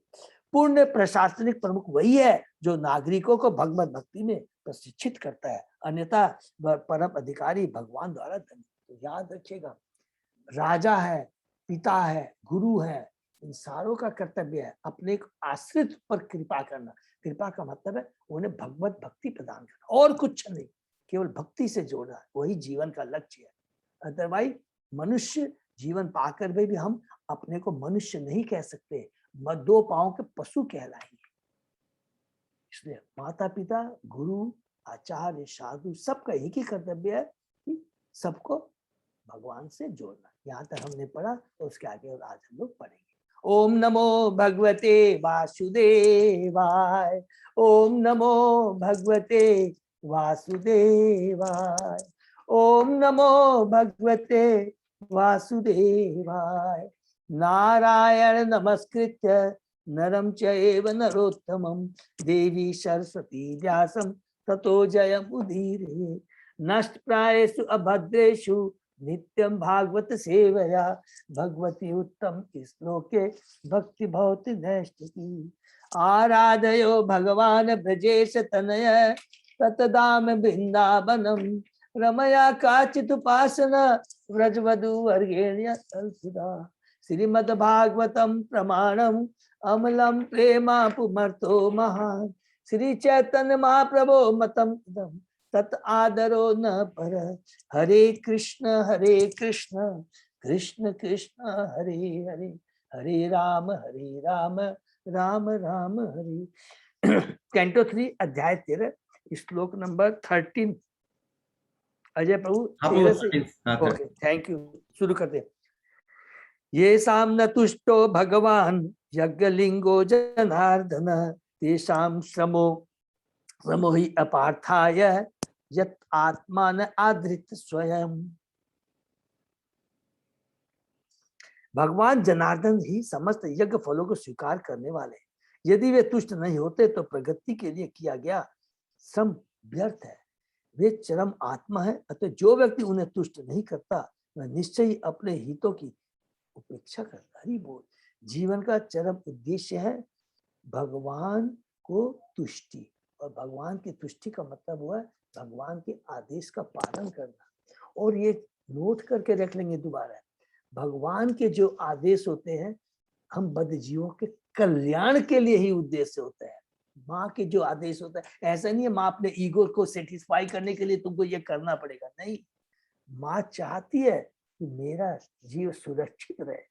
पूर्ण प्रशासनिक प्रमुख वही है जो नागरिकों को भगवत भक्ति में प्रशिक्षित करता है, अन्यथा परम अधिकारी भगवान द्वारा दंडित। तो याद रखिएगा, राजा है, पिता है, गुरु है, इन सारों का कर्तव्य है अपने आश्रित पर कृपा करना। कृपा का मतलब है उन्हें भगवत भक्ति प्रदान करना और कुछ नहीं, केवल भक्ति से जोड़ना, वही जीवन का लक्ष्य है। अदरवाइज मनुष्य जीवन पाकर भी हम अपने को मनुष्य नहीं कह सकते, दो पांव के पशु कहलाएंगे। इसलिए माता पिता, गुरु, आचार्य, साधु सबका एक ही कर्तव्य है कि सबको भगवान से जोड़ना। यहाँ तक हमने पढ़ा तो उसके आगे और आज हम लोग पढ़ेंगे। ओम नमो भगवते वासुदेवाय। ओम नमो भगवते वासुदेवाय। ओम नमो भगवते वासुदेवाय। नारायण नमस्कृत्य नरं चैव नरोत्तमं देवी सरस्वती व्यासं ततो जयमुदीरये। नष्टप्रायेषु अभद्रेषु नित्यं भागवत सेवया भगवती उत्तम श्लोके भक्ति भवति नैष्ठिकी। आराधयो भगवान ब्रजेश तनय ततदाम वृंदावनम रमया काचित् उपासना व्रजवधू वर्गेण्य कल्पिता। श्रीमद्भागवतम प्रमाणम अमलम प्रेमा पुमर्तो महान। श्री चैतन्य महाप्रभो मतम इदम तत् आदरो न पर। हरे कृष्ण कृष्ण कृष्ण हरे हरे हरे राम राम राम हरे। कैंटो 3 अध्याय 13 श्लोक नंबर 13। अजय प्रभु 13 से। Okay, thank you. शुरू करते हैं। ये साम न तुष्टो भगवान यज्ञलिंगो जनार्दन तेषां श्रमो हि अपार्थाय यत् आत्मान आधृत स्वयं। भगवान जनार्दन ही समस्त यज्ञ फलों को स्वीकार करने वाले। यदि वे तुष्ट नहीं होते तो प्रगति के लिए किया गया श्रम व्यर्थ है। वे चरम आत्मा है, अतः जो व्यक्ति उन्हें तुष्ट नहीं करता वह निश्चय ही अपने हितों की उपेक्षा करता। हरि बोल। जीवन का चरम उद्देश्य है भगवान को तुष्टि, और भगवान की तुष्टि का मतलब हुआ है भगवान के आदेश का पालन करना। और ये नोट करके रख लेंगे दोबारा, भगवान के जो आदेश होते हैं हम बद्ध जीवों के कल्याण के लिए ही उद्देश्य होता है। माँ के जो आदेश होता है, ऐसा नहीं है माँ अपने ईगो को सेटिस्फाई करने के लिए तुमको ये करना पड़ेगा, नहीं। माँ चाहती है कि मेरा जीव सुरक्षित रहे,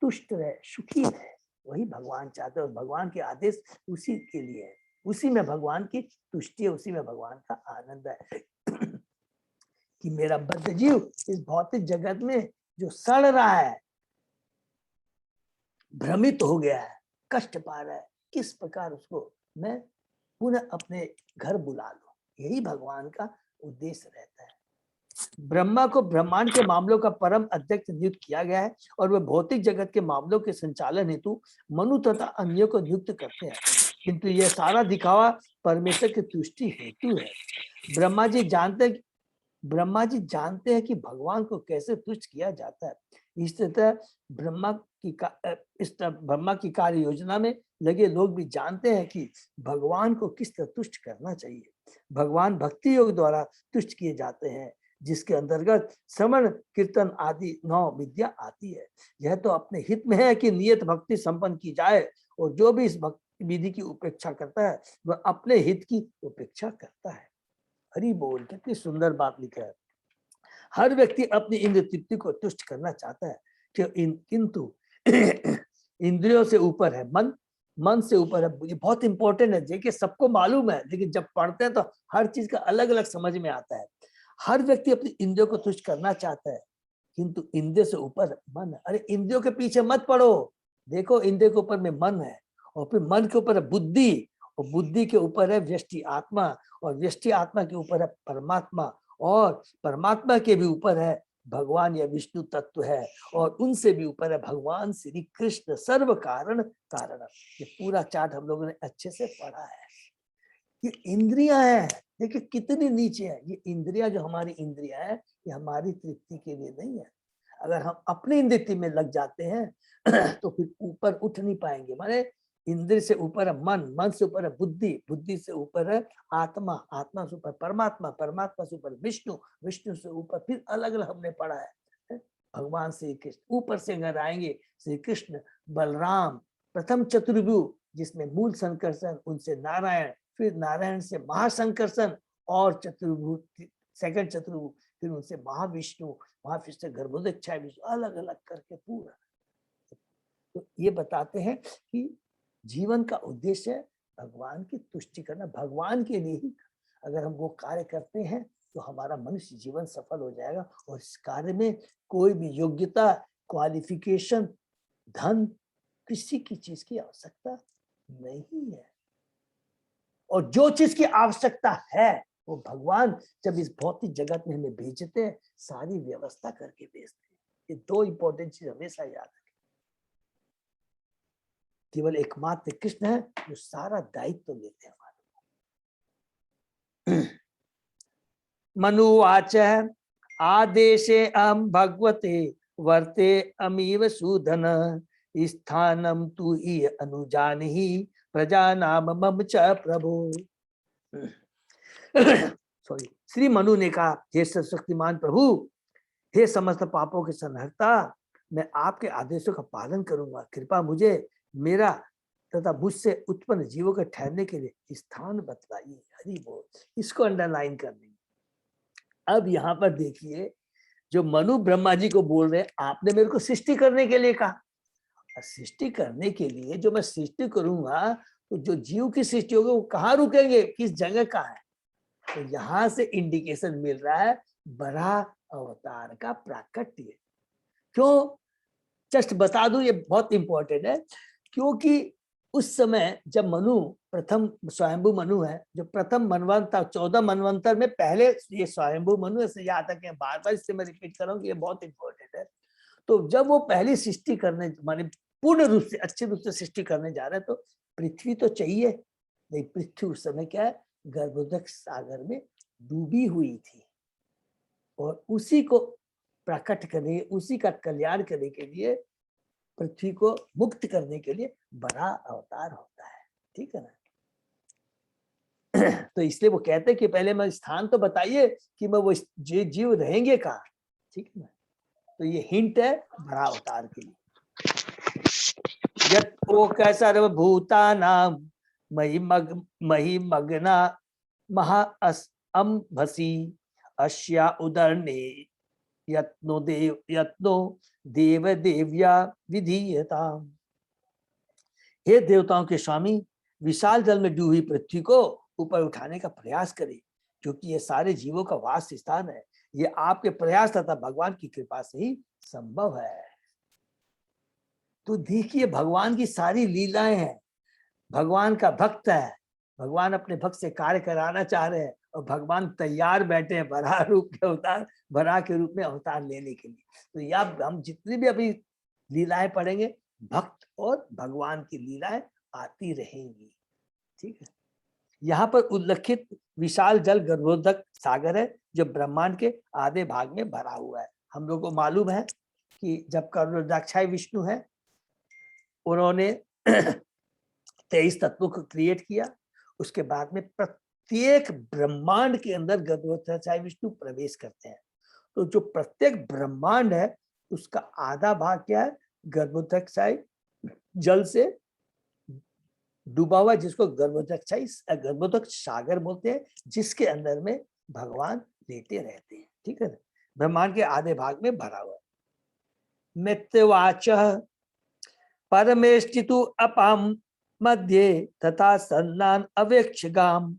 तुष्ट रहे, सुखी रहे, वही भगवान चाहते हैं। और भगवान के आदेश उसी के लिए है, उसी में भगवान की तुष्टि है, उसी में भगवान का आनंद है। कि मेरा बद्ध जीव इस भौतिक जगत में जो सड़ रहा है, भ्रमित हो गया है, कष्ट पा रहा है, किस प्रकार उसको मैं पुनः अपने घर बुला लूं, यही भगवान का उद्देश्य रहता है। ब्रह्मा को ब्रह्मांड के मामलों का परम अध्यक्ष नियुक्त किया गया है और वह भौतिक जगत के मामलों के संचालन हेतु मनु तथा अन्यों को नियुक्त करते हैं, किंतु यह सारा दिखावा परमेश्वर की तुष्टि हेतु है। ब्रह्मा जी जानते हैं कि भगवान को कैसे तुष्ट किया जाता है। इस तरह ब्रह्मा की कार्य योजना में लगे लोग भी जानते हैं कि भगवान को किस तरह तुष्ट करना चाहिए। भगवान भक्ति योग द्वारा तुष्ट किए जाते हैं, जिसके अंतर्गत श्रवण कीर्तन आदि 9 विद्या आती है। यह तो अपने हित में है कि नियत भक्ति संपन्न की जाए, और जो भी इस भक्ति विधि की उपेक्षा करता है वह अपने हित की उपेक्षा करता है। हरि बोल। कितनी सुंदर बात लिखा है। हर व्यक्ति अपनी इंद्र तृप्ति को तुष्ट करना चाहता है, किंतु इंद्रियों से ऊपर है मन, मन से ऊपर है। ये बहुत इंपॉर्टेंट है, देखिए सबको मालूम है, लेकिन जब पढ़ते हैं तो हर चीज का अलग अलग समझ में आता है। हर व्यक्ति अपनी इंद्रियों को तुष्ट करना चाहता है, किंतु इंद्रियों से ऊपर मन है। अरे इंद्रियों के पीछे मत पड़ो, देखो इंद्रियों के ऊपर में मन है, और फिर मन के ऊपर है बुद्धि, और बुद्धि के ऊपर है व्यष्टि आत्मा, और व्यष्टि आत्मा के ऊपर है परमात्मा, और परमात्मा के भी ऊपर है भगवान या विष्णु तत्व है, और उनसे भी ऊपर है भगवान श्री कृष्ण सर्व कारण कारण। ये पूरा चार्ट हम लोगों ने अच्छे से पढ़ा है। ये इंद्रियां हैं, देखिए कितनी नीचे है। ये इंद्रियां जो हमारी इंद्रियां है, ये हमारी तृप्ति के लिए नहीं है। अगर हम अपनी तृप्ति में लग जाते हैं तो फिर ऊपर उठ नहीं पाएंगे। माने इंद्र से ऊपर है मन, मन से ऊपर है बुद्धि, बुद्धि से ऊपर है आत्मा, आत्मा से ऊपर परमात्मा, परमात्मा से ऊपर विष्णु, विष्णु से ऊपर फिर अलग अलग हमने पढ़ा है भगवान श्री कृष्ण। ऊपर से अगर आएंगे श्री कृष्ण, बलराम, प्रथम चतुर्भुज जिसमें मूल संकर्षण, उनसे नारायण, फिर नारायण से महासंकर्षण और चतुर्भुज सेकंड चतुर्भुज, फिर उनसे महाविष्णु, महाविष्णु से गर्भोदय विष्णु, अलग अलग करके पूरा। तो ये बताते हैं कि जीवन का उद्देश्य है भगवान की तुष्टि करना, भगवान के लिए ही। अगर हम वो कार्य करते हैं तो हमारा मनुष्य जीवन सफल हो जाएगा, और इस कार्य में कोई भी योग्यता, क्वालिफिकेशन, धन, किसी की चीज की आवश्यकता नहीं है। और जो चीज की आवश्यकता है वो भगवान जब इस भौतिक जगत में हमें भेजते हैं, सारी व्यवस्था करके भेजते हैं। ये दो इंपॉर्टेंट चीज हमेशा याद रखें। केवल एकमात्र कृष्ण है जो सारा दायित्व लेते हैं हमारे। मनुवाच आदेशे अहम भगवते वर्ते अमीव सूदन स्थानम तु ही अनुजानहि प्रजा नाम मम च प्रभु। सॉरी। श्री मनु ने कहा, हे सर्वशक्तिमान प्रभु, हे समस्त पापों के संहर्ता, मैं आपके आदेशों का पालन करूंगा। कृपा मुझे मेरा तथा मुझसे उत्पन्न जीवों के ठहरने के लिए स्थान बतलाइए। हरि बोल। इसको अंडरलाइन कर देंगे। अब यहाँ पर देखिए, जो मनु ब्रह्मा जी को बोल रहे हैं, आपने मेरे को सृष्टि करने के लिए कहा। सृष्टि करने के लिए जो मैं सृष्टि करूंगा, तो जो जीव की सृष्टि होगी वो कहाँ रुकेंगे, किस जगह का है। तो यहाँ से इंडिकेशन मिल रहा है बड़ा अवतार का प्राकट्य। क्यों, जस्ट बता दूं, ये बहुत इंपॉर्टेंट है। क्योंकि उस समय जब मनु प्रथम स्वयंभू मनु है, जो प्रथम मनवंतर 14 मनवंतर में पहले ये स्वयंभू मनु है, से याद रखें, बार बार इससे मैं रिपीट कर रहा हूँ कि ये बहुत इंपॉर्टेंट है। तो जब वो पहली सृष्टि करने, माने पूर्ण रूप से अच्छे रूप से सृष्टि करने जा रहे हैं, तो पृथ्वी तो चाहिए। नहीं, पृथ्वी उस समय क्या है, गर्भोदक सागर में डूबी हुई थी। और उसी को प्रकट करने, उसी का कल्याण करने के लिए, पृथ्वी को मुक्त करने के लिए बड़ा अवतार होता है। ठीक है ना। तो इसलिए वो कहते हैं कि पहले मैं स्थान तो बताइए कि मैं वो जीव रहेंगे कहाँ। ठीक है ना। तो ये हिंट है बड़ा अवतार के लिए। यत ओक सर्वभूता नाम मही मग्ना महा अम्भसी अश्या उदरणे यत्नो देव देव्या विधीयता। हे देवताओं के स्वामी, विशाल जल में डूबी पृथ्वी को ऊपर उठाने का प्रयास करें, क्योंकि ये सारे जीवों का वास स्थान है। ये आपके प्रयास तथा भगवान की कृपा से ही संभव है। तो देखिए, भगवान की सारी लीलाएं हैं। भगवान का भक्त है, भगवान अपने भक्त से कार्य कराना चाह रहे हैं, और भगवान तैयार बैठे हैं बराह रूप के अवतार, बराह के रूप में अवतार लेने के लिए। तो यह हम जितनी भी अभी लीलाएं पढ़ेंगे, भक्त और भगवान की लीलाएं आती रहेंगी। ठीक है। यहाँ पर उल्लेखित विशाल जल गर्भोदक सागर है, जो ब्रह्मांड के आधे भाग में भरा हुआ है। हम लोग को मालूम है कि जब कर्णोदक्षाय विष्णु है, उन्होंने 23 तत्वों को क्रिएट किया। उसके बाद में प्रत्येक ब्रह्मांड के अंदर गर्भोदक्षाय विष्णु प्रवेश करते हैं। तो जो प्रत्येक ब्रह्मांड है, उसका आधा भाग क्या है, गर्भोदक्षाय जल से डूबा हुआ, जिसको गर्भोदक सागर बोलते हैं, जिसके अंदर में भगवान लेटे रहते हैं। ठीक है ना। ब्रह्मांड के आधे भाग में भरा हुआ। मित्यवाच परमेष्टितु अपाम मध्ये तथा सन्नान अवेक्षगाम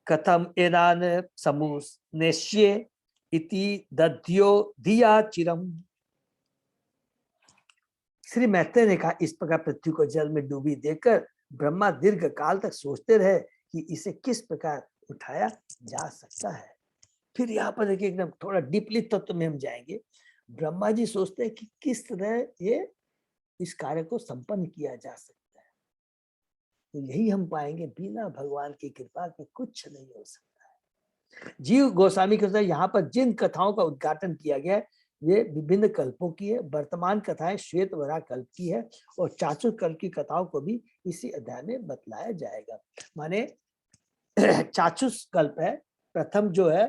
कथम एनान समुनेष्ये इति दध्यो धिया चिरम। श्री मैत्रेय ने कहा, इस प्रकार पृथ्वी को जल में डूबी देखकर ब्रह्मा दीर्घ काल तक सोचते रहे कि इसे किस प्रकार उठाया जा सकता है। फिर यहाँ पर देखिए, एकदम थोड़ा डीपली तत्व में हम जाएंगे। ब्रह्मा जी सोचते हैं कि किस तरह ये इस कार्य को संपन्न किया जा सकता है। तो यही हम पाएंगे, बिना भगवान की कृपा के कुछ नहीं हो सकता है। जीव गोस्वामी के अनुसार यहाँ पर जिन कथाओं का उद्घाटन किया गया है, ये विभिन्न कल्पों की है। वर्तमान कथाएं श्वेत वराह कल्प की है, और चातुर कल्प की कथाओं को भी इसी अध्याय में बतलाया जाएगा। माने चाचुर कल्प है, प्रथम जो है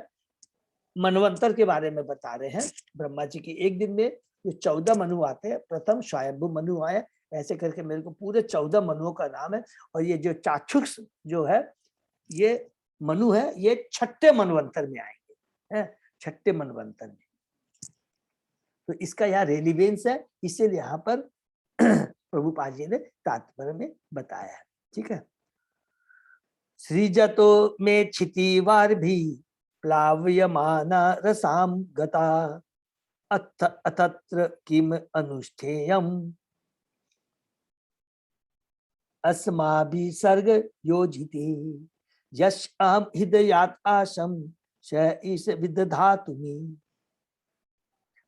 मनवंतर के बारे में बता रहे हैं। ब्रह्मा जी के एक दिन में जो 14 मनु आते हैं, प्रथम स्वयंभू मनु आए, ऐसे करके मेरे को पूरे 14 मनुओं का नाम है। और ये जो चाक्षुष जो है, ये मनु है, ये 6ठे मनवंतर में आएंगे, है 6ठे मनवंतर में। तो इसका यहाँ रेलिवेंस है, इसीलिए यहाँ पर प्रभुपाद जी ने तात्पर्य में बताया है। ठीक है। सृजतो में क्षितिवार भी प्लाव्यमाना रसाम गता अतत्र किम अनुष्ठेयम अस्माभि सर्ग योजिते यश अहम हृदयात आशम श ईश विदधातुमि।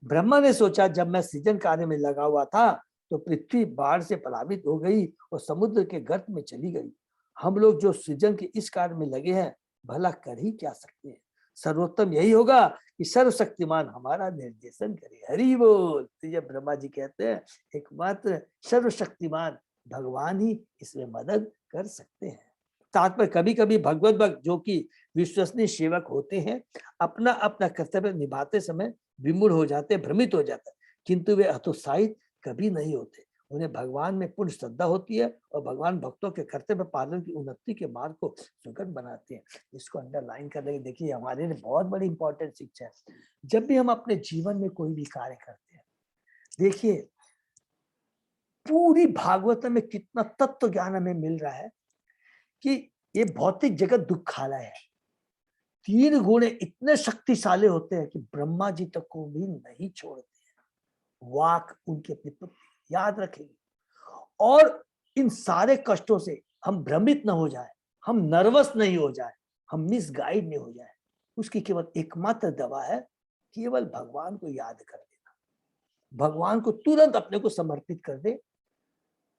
ब्रह्मा ने सोचा, जब मैं सृजन कार्य में लगा हुआ था तो पृथ्वी बाढ़ से प्लावित हो गई और समुद्र के गर्त में चली गई। हम लोग जो सृजन के इस कार्य में लगे हैं, भला कर ही क्या सकते हैं। सर्वोत्तम यही होगा कि सर्वशक्तिमान हमारा निर्देशन करे। हरि बोल। तो जब ब्रह्मा जी कहते हैं एकमात्र सर्वशक्तिमान भगवान ही इसमें मदद कर सकते हैं। तात्पर्य, कभी कभी भगवत भक्त जो कि विश्वसनीय सेवक होते हैं, अपना अपना कर्तव्य निभाते समय विमूढ़ हो जाते, भ्रमित हो जाते, किंतु वे हतोत्साहित कभी नहीं होते। उन्हें भगवान में पूर्ण श्रद्धा होती है और भगवान भक्तों के कर्तव्य पालन की उन्नति के मार्ग को सुगम बनाते हैं। इसको अंडरलाइन कर लेंगे। देखिए, हमारे लिए बहुत बड़ी इंपॉर्टेंट शिक्षा है। जब भी हम अपने जीवन में कोई भी कार्य करते हैं, देखिए पूरी भागवत में कितना तत्व ज्ञान हमें मिल रहा है कि ये भौतिक जगत दुखालय है। 3 गुण इतने शक्तिशाली होते हैं कि ब्रह्मा जी तक को भी नहीं छोड़ते हैं। वाक उनके पुत्र, याद रखेंगे। और इन सारे कष्टों से हम भ्रमित न हो जाए, हम नर्वस नहीं हो जाए, हम मिसगाइड नहीं हो जाए, उसकी केवल एकमात्र दवा है केवल भगवान को याद कर देना। भगवान को तुरंत अपने को समर्पित कर दे,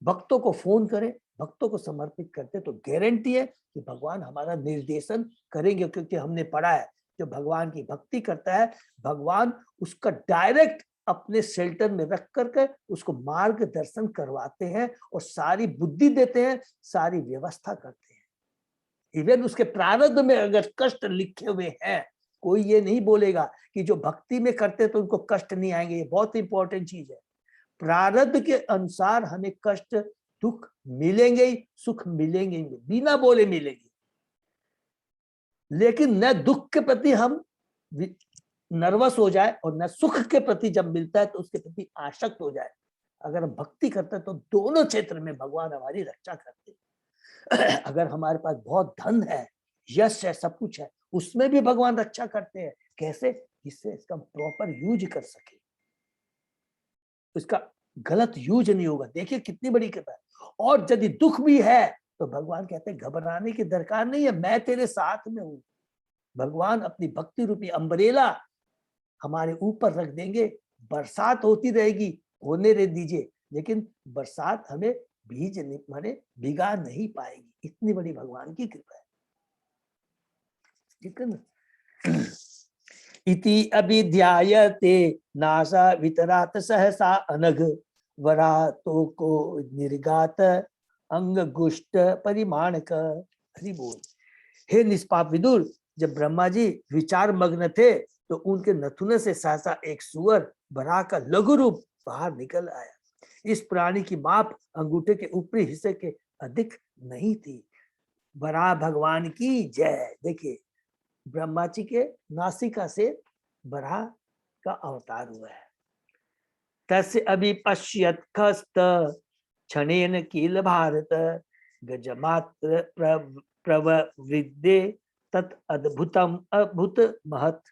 भक्तों को फोन करें, भक्तों को समर्पित करते, तो गारंटी है कि भगवान हमारा निर्देशन करेंगे। क्योंकि हमने पढ़ा है, जो भगवान की भक्ति करता है, भगवान उसका डायरेक्ट अपने शेल्टर में रख करके उसको मार्गदर्शन करवाते हैं और सारी बुद्धि देते हैं, सारी व्यवस्था करते हैं। इवन उसके प्रारब्ध में अगर कष्ट लिखे हुए हैं, कोई ये नहीं बोलेगा कि जो भक्ति में करते तो उनको कष्ट नहीं आएंगे। ये बहुत इंपॉर्टेंट चीज है। प्रारब्ध के अनुसार हमें कष्ट दुख मिलेंगे ही, सुख मिलेंगे ही, बिना बोले मिलेंगे। लेकिन न दुख के प्रति हम नर्वस हो जाए और न सुख के प्रति जब मिलता है तो उसके प्रति आसक्त हो जाए। अगर हम भक्ति करते हैं तो दोनों क्षेत्र में भगवान हमारी रक्षा करते हैं। अगर हमारे पास बहुत धन है, यश है, सब कुछ है, उसमें भी भगवान रक्षा करते हैं। कैसे? इससे इसका प्रॉपर यूज कर सके, इसका गलत यूज नहीं होगा। देखिए कितनी बड़ी कृपा है। और यदि दुख भी है तो भगवान कहते हैं घबराने की दरकार नहीं है, मैं तेरे साथ में हूं। भगवान अपनी भक्ति रूपी अम्ब्रेला हमारे ऊपर रख देंगे। बरसात होती रहेगी, होने रह दीजिए, लेकिन बरसात हमें भीज नहीं, माने भिगा नहीं पाएगी। इतनी बड़ी भगवान की कृपा है। ठीक है ना। इति अभिध्यायते नासा वितरात सहसा अनघ वरातो को निर्गात अंगगुष्ट परिमाणक। हरि बोल। हे निष्पाप विदुर, जब ब्रह्मा जी विचार मग्न थे तो उनके नथुने से सहसा एक सुअर बराह का लघु रूप बाहर निकल आया। इस प्राणी की माप अंगूठे के ऊपरी हिस्से के अधिक नहीं थी। बराह भगवान की जय। देखिए, ब्रह्मा जी के नासिका से बराह का अवतार हुआ है। तस्य अभिपश्यत खस्त क्षणेन किल भारत गजमात्र प्रवृद्धे तत् अद्भुतम अद्भुत महत्।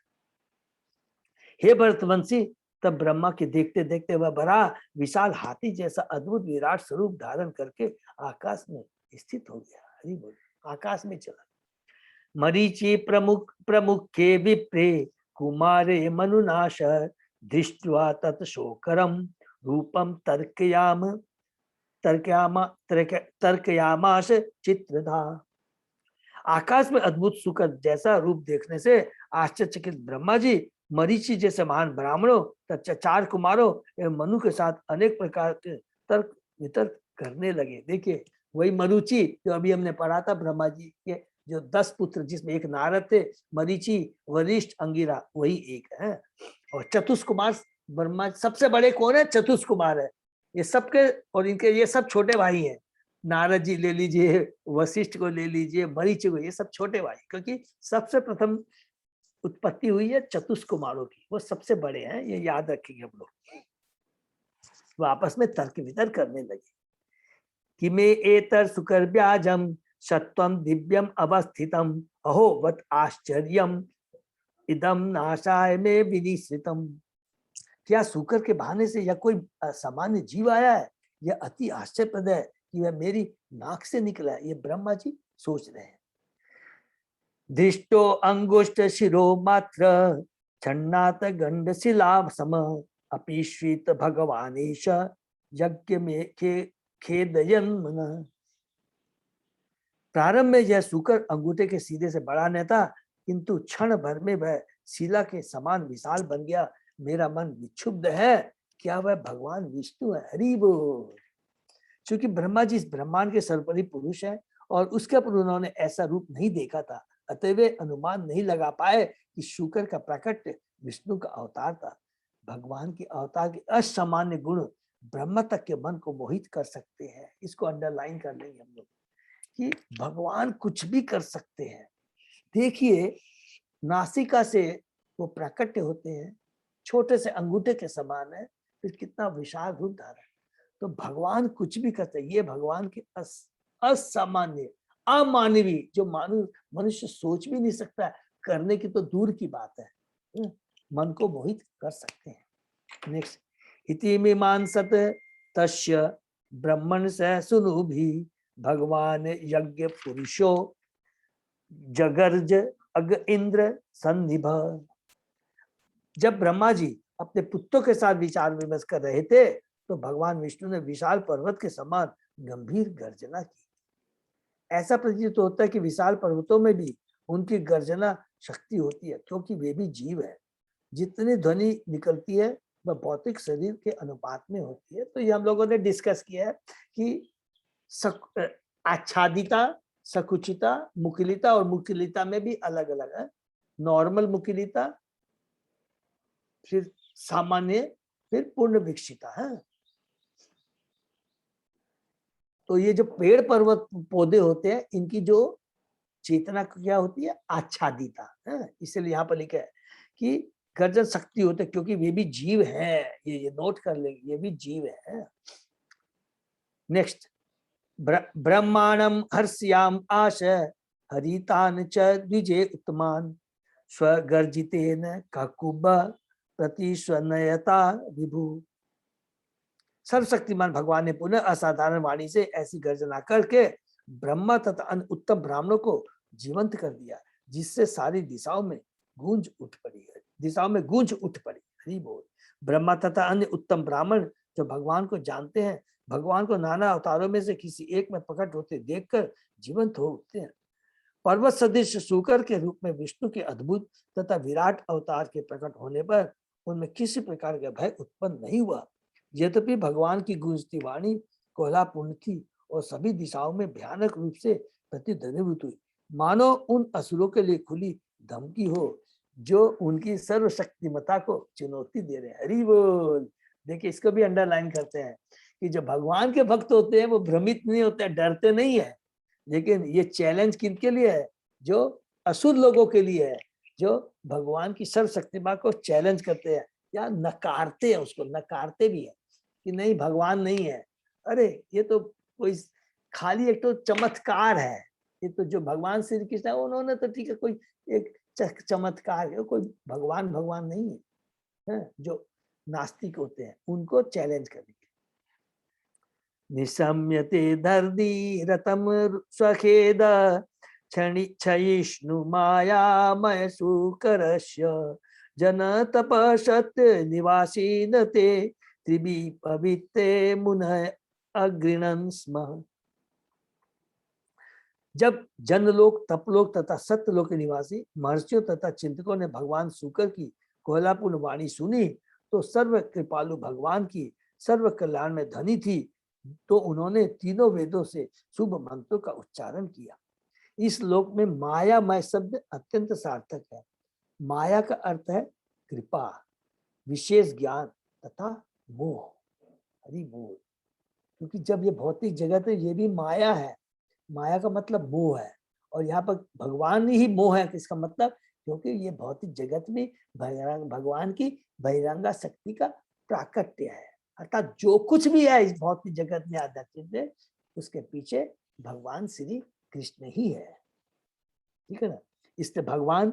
हे भरतवंशी, तब ब्रह्मा के देखते देखते वह बड़ा विशाल हाथी जैसा अद्भुत विराट स्वरूप धारण करके आकाश में स्थित हो गया। हरि बोल। आकाश में चला। मरीचि प्रमुख के विप्रे कुमारे मनुनाश दृष्ट्वा तत् शोकरम रूपम तर्कयामास चित्रधा। आकाश में अद्भुत सुकर जैसा रूप देखने से आश्चर्यचकित ब्रह्मा जी मरीचि जैसे महान ब्राह्मणों तथा 4 कुमारों एवं मनु के साथ अनेक प्रकार के तर्क वितर्क करने लगे। देखिए, वही मरुचि जो अभी हमने पढ़ा था, ब्रह्मा जी के जो 10 पुत्र, जिसमें एक नारद थे, मरीचि, वरिष्ठ, अंगिरा, वही एक है। और चतुष्कुमार ब्रह्मा सबसे बड़े कौन है? चतुष्कुमार है। ये सबके, और इनके ये सब छोटे भाई हैं। नारद जी ले लीजिए, वशिष्ठ को ले लीजिए, मरीचि को, ये सब छोटे भाई, क्योंकि सबसे प्रथम उत्पत्ति हुई है चतुष्कुमारों की, वो सबसे बड़े हैं। ये याद रखेंगे हम लोग। वो आपस में तर्क वितर्क करने लगे कि मैं एतर सुकर ब्याजम सत्वम दिव्यम अवस्थितम अहो वत आश्चर्यम इदम नाशाय में विनिश्रितम। क्या सूकर के बहाने से या कोई सामान्य जीव आया है? यह अति आश्चर्यप्रद है कि वह मेरी नाक से निकला है, ये ब्रह्मा जी सोच रहे हैं। दृष्टो अंगुष्ठ शिरो मात्र छन्नात गंड शिला सम अपीश्वित भगवानेश यज्ञ में खेदयन मन। प्रारंभ में यह सूकर अंगूठे के सीधे से बड़ा न था, किंतु क्षण भर में वह शिला के समान विशाल बन गया। मेरा मन विक्षुब्ध है, क्या वह भगवान विष्णु है? हरि बोल। क्योंकि ब्रह्मा जी इस ब्रह्मांड के सर्वोपरि पुरुष है और उसके पर उन्होंने ऐसा रूप नहीं देखा था, अतः वे अनुमान नहीं लगा पाए कि शूकर का प्रकट विष्णु का अवतार था। भगवान के अवतार के असामान्य गुण ब्रह्मा तक के मन को मोहित कर सकते हैं। इसको अंडरलाइन कर लेंगे हम लोग कि भगवान कुछ भी कर सकते हैं। देखिए, नासिका से वो प्रकट होते हैं, छोटे से अंगूठे के समान है, फिर कितना विशाल रूप धारण। तो भगवान कुछ भी करते हैं। ये भगवान के असामान्य, अमानवीय, जो मनुष्य सोच भी नहीं सकता, करने की तो दूर की बात है, मन को मोहित कर सकते हैं। नेक्स्ट, इति मीमांस सत तस्य ब्रह्मण स सुनु भी भगवान यज्ञ पुरुषो जगर्ज अग इंद्र संधिभ। जब ब्रह्मा जी अपने पुत्रों के साथ विचार विमर्श कर रहे थे तो भगवान विष्णु ने विशाल पर्वत के समान गंभीर गर्जना की। ऐसा प्रतीत होता है कि विशाल पर्वतों में भी उनकी गर्जना शक्ति होती है, क्योंकि वे भी जीव है। जितनी ध्वनि निकलती है वह भौतिक शरीर के अनुपात में होती है। तो ये हम लोगों ने डिस्कस किया है कि आच्छादिता, सकुचिता, मुकिलिता, और मुकिलिता में भी अलग अलग है। नॉर्मल मुकिलिता, फिर सामान्य, फिर पूर्ण विकसिता है। तो ये जो पेड़ पर्वत पौधे होते हैं, इनकी जो चेतना क्या होती है? आच्छादिता है। इसलिए यहाँ पर लिखा है कि गर्जन शक्ति होते हैं, क्योंकि वे भी जीव हैं। ये नोट कर लेंगे, ये भी जीव है। नेक्स्ट, ब्रह्मांडम हर्ष्याम आश हरितान च द्विजे उत्तमान स्वगर्जितेन काकुब प्रतिस्वनयता विभु। सर्वशक्तिमान भगवान ने पुनः असाधारण वाणी से ऐसी गर्जना करके ब्रह्मा तथा अन्य उत्तम ब्राह्मणों को जीवंत कर दिया, जिससे सारी दिशाओं में गूंज उठ पड़ी। हरि बोल। ब्रह्मा तथा अन्य उत्तम ब्राह्मण जो भगवान को जानते हैं, भगवान को नाना अवतारों में से किसी एक में प्रकट होते देखकर जीवंत हो उठते हैं। पर्वत सदृश शूकर के रूप में विष्णु के अद्भुत तथा विराट अवतार के प्रकट होने पर उनमें किसी प्रकार का भय उत्पन्न नहीं हुआ। यद्यपि भगवान की गूंजती वाणी कोलापूर्ण थी और सभी दिशाओं में भयानक रूप से प्रतिध्वनित हुई, मानो उन असुरों के लिए खुली धमकी हो जो उनकी सर्वशक्तिमता को चुनौती दे रहे हैं। हरि बोल। देखिए, इसको भी अंडरलाइन करते हैं कि जो भगवान के भक्त होते हैं वो भ्रमित नहीं होते, डरते नहीं है। लेकिन ये चैलेंज किनके लिए है? जो असुर लोगों के लिए है, जो भगवान की सर्वशक्तिमान को चैलेंज करते हैं या नकारते हैं, उसको नकारते भी है कि नहीं, भगवान नहीं है। अरे ये तो कोई खाली एक तो चमत्कार है। ये तो जो भगवान श्री कृष्ण है उन्होंने तो ठीक है, कोई एक चमत्कार है, कोई भगवान नहीं है। जो नास्तिक होते हैं उनको चैलेंज करेंगे। निशम्यते धर्दी रतम स्वखेद क्षयिष्णु मायामय सुकरस्य जन तपसत निवासीन ते त्रिभि पवित्रे मुनय अग्रिणन स्म। जब जनलोक, तपलोक तथा सत्यलोक के निवासी महर्षियों तथा चिंतकों ने भगवान शुकर की कोलापूर्ण वाणी सुनी तो सर्व कृपालु भगवान की सर्व कल्याण में धनी थी, तो उन्होंने तीनों वेदों से शुभ मंत्रों का उच्चारण किया। इस लोक में मायामय शब्द अत्यंत सार्थक है। माया का अर्थ है कृपा, विशेष ज्ञान तथा मोह। हरि बोल। क्योंकि जब ये भौतिक जगत है, ये भी माया है। माया का मतलब मोह है, और यहाँ पर भगवान ही मोह है। इसका मतलब क्योंकि ये भौतिक जगत में भगवान की बहिरंगा शक्ति का प्राकट्य है। अर्थात जो कुछ भी है इस भौतिक जगत में आध्यात्मिक में, उसके पीछे भगवान श्री कृष्ण ही है। ठीक है ना? इसलिए भगवान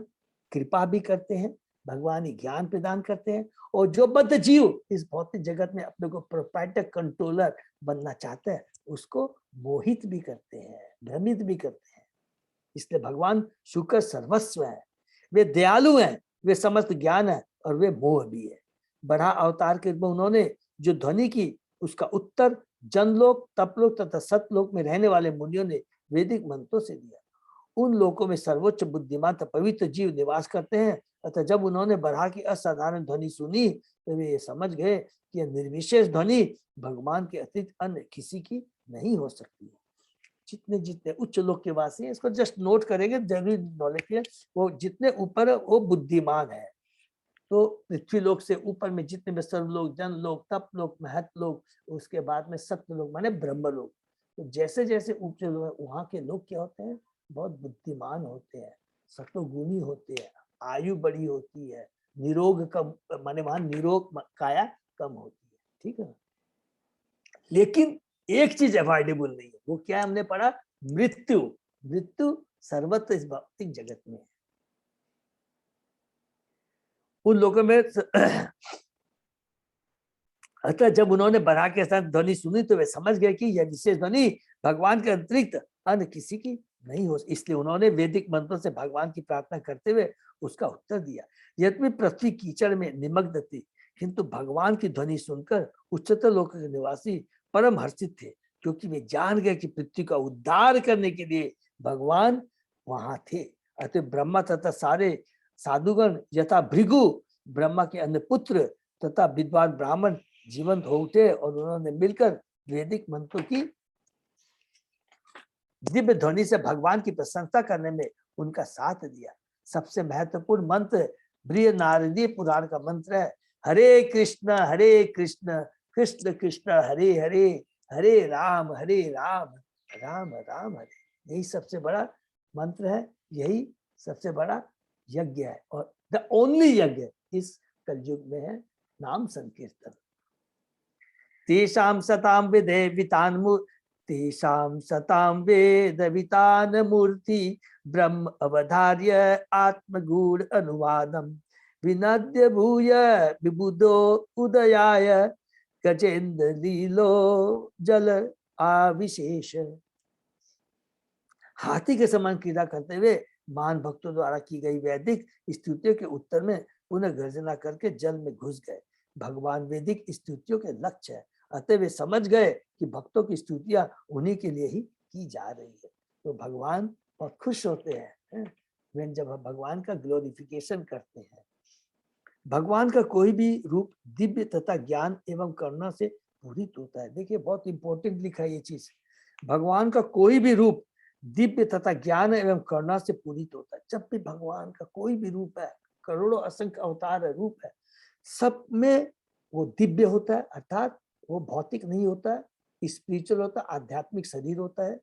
कृपा भी करते हैं, भगवान ही ज्ञान प्रदान करते हैं। और जो बद्ध जीव इस भौतिक जगत में अपने को प्रोप्राइटर कंट्रोलर बनना चाहता है उसको मोहित भी करते हैं, भ्रमित भी करते हैं। इसलिए भगवान शुक्र सर्वस्व है, वे दयालु हैं, वे समस्त ज्ञान है और वे मोह भी है। बड़ा अवतार के रूप में उन्होंने जो ध्वनि की उसका उत्तर जनलोक, तपलोक तथा सतलोक में रहने वाले मुनियों ने वैदिक मंत्रों से दिया। उन लोकों में सर्वोच्च बुद्धिमान तथा पवित्र जीव निवास करते हैं। अतः जब उन्होंने बराह की असाधारण ध्वनि सुनी तो वे ये समझ गए कि यह निर्विशेष ध्वनि भगवान के अतिरिक्त अन्य किसी की नहीं हो सकती। जितने जितने उच्च लोक के वासी हैं, इसको जस्ट नोट करेंगे जरूरी नॉलेज के लिए, वो जितने ऊपर है वो बुद्धिमान है। तो पृथ्वी लोक से ऊपर में जितने भी सर्वलोक, जन लोक, तप लोक, महत लोक, उसके बाद में सत्य लोक माने ब्रह्म लोक। तो जैसे जैसे ऊंचे लोग हैं वहां के लोग क्या होते हैं, बहुत बुद्धिमान होते हैं, सत्वगुणी होते हैं, आयु बड़ी होती है, निरोग कम माने वहां निरोग काया कम होती है। ठीक है, लेकिन एक चीज अवॉइडेबल नहीं है, वो क्या है हमने पढ़ा, मृत्यु। मृत्यु सर्वत्र इस भौतिक जगत में है। उन लोगों में अतः जब उन्होंने बराह के साथ ध्वनि सुनी तो वे समझ गए कि यह विशेष ध्वनि भगवान के अतिरिक्त अन्य किसी की नहीं हो, इसलिए उन्होंने वैदिक मंत्रों से भगवान की प्रार्थना करते हुए उसका उत्तर दिया। यद्यपि पृथ्वी कीचड़ में निमग्न थी किंतु भगवान की ध्वनि सुनकर उच्चतर लोक के निवासी परम हर्षित थे, क्योंकि वे जान गए कि पृथ्वी का उद्धार करने के लिए भगवान वहां थे। अतः ब्रह्मा तथा सारे साधुगण यथा भृगु ब्रह्मा के अन्य पुत्र तथा विद्वान ब्राह्मण जीवंत हो उठे और उन्होंने मिलकर वैदिक मंत्रों की दिव्य ध्वनि से भगवान की प्रशंसा करने में उनका साथ दिया। सबसे महत्वपूर्ण मंत्र बृहद नारदीय पुराण का मंत्र है, हरे कृष्ण कृष्ण कृष्ण हरे हरे, हरे राम राम राम हरे। यही सबसे बड़ा मंत्र है, यही सबसे बड़ा यज्ञ है और द ओनली यज्ञ इस कलयुग में है नाम संकीर्तन। तेषां सतां वेदवितान मूर्ति ब्रह्म अवधार्य आत्मगूढ़ अनुवादम विनद्य भूय विबुधो उदयाय गजेंद्र लीलो जल आविशेष। हाथी के समान क्रीड़ा करते हुए महान भक्तों द्वारा की गई वैदिक स्तुतियों के उत्तर में पुनः गर्जना करके जल में घुस गए। भगवान वैदिक स्तुतियों के लक्ष्य है, अतः वे समझ गए कि भक्तों की स्तुतियां उन्हीं के लिए ही की जा रही है। तो भगवान बहुत खुश होते हैं जब हम भगवान का ग्लोरिफिकेशन करते हैं। भगवान का कोई भी रूप दिव्य तथा ज्ञान एवं करुणा से पूरित होता है। देखिए बहुत इंपॉर्टेंट लिखा है ये चीज, भगवान का कोई भी रूप दिव्य तथा ज्ञान एवं करुणा से पूरित होता है। जब भी भगवान का कोई भी रूप है, करोड़ों असंख्य अवतार है, रूप है, सब में वो दिव्य होता है, अर्थात वो भौतिक नहीं होता है, स्पिरिचुअल होता है, आध्यात्मिक शरीर होता है,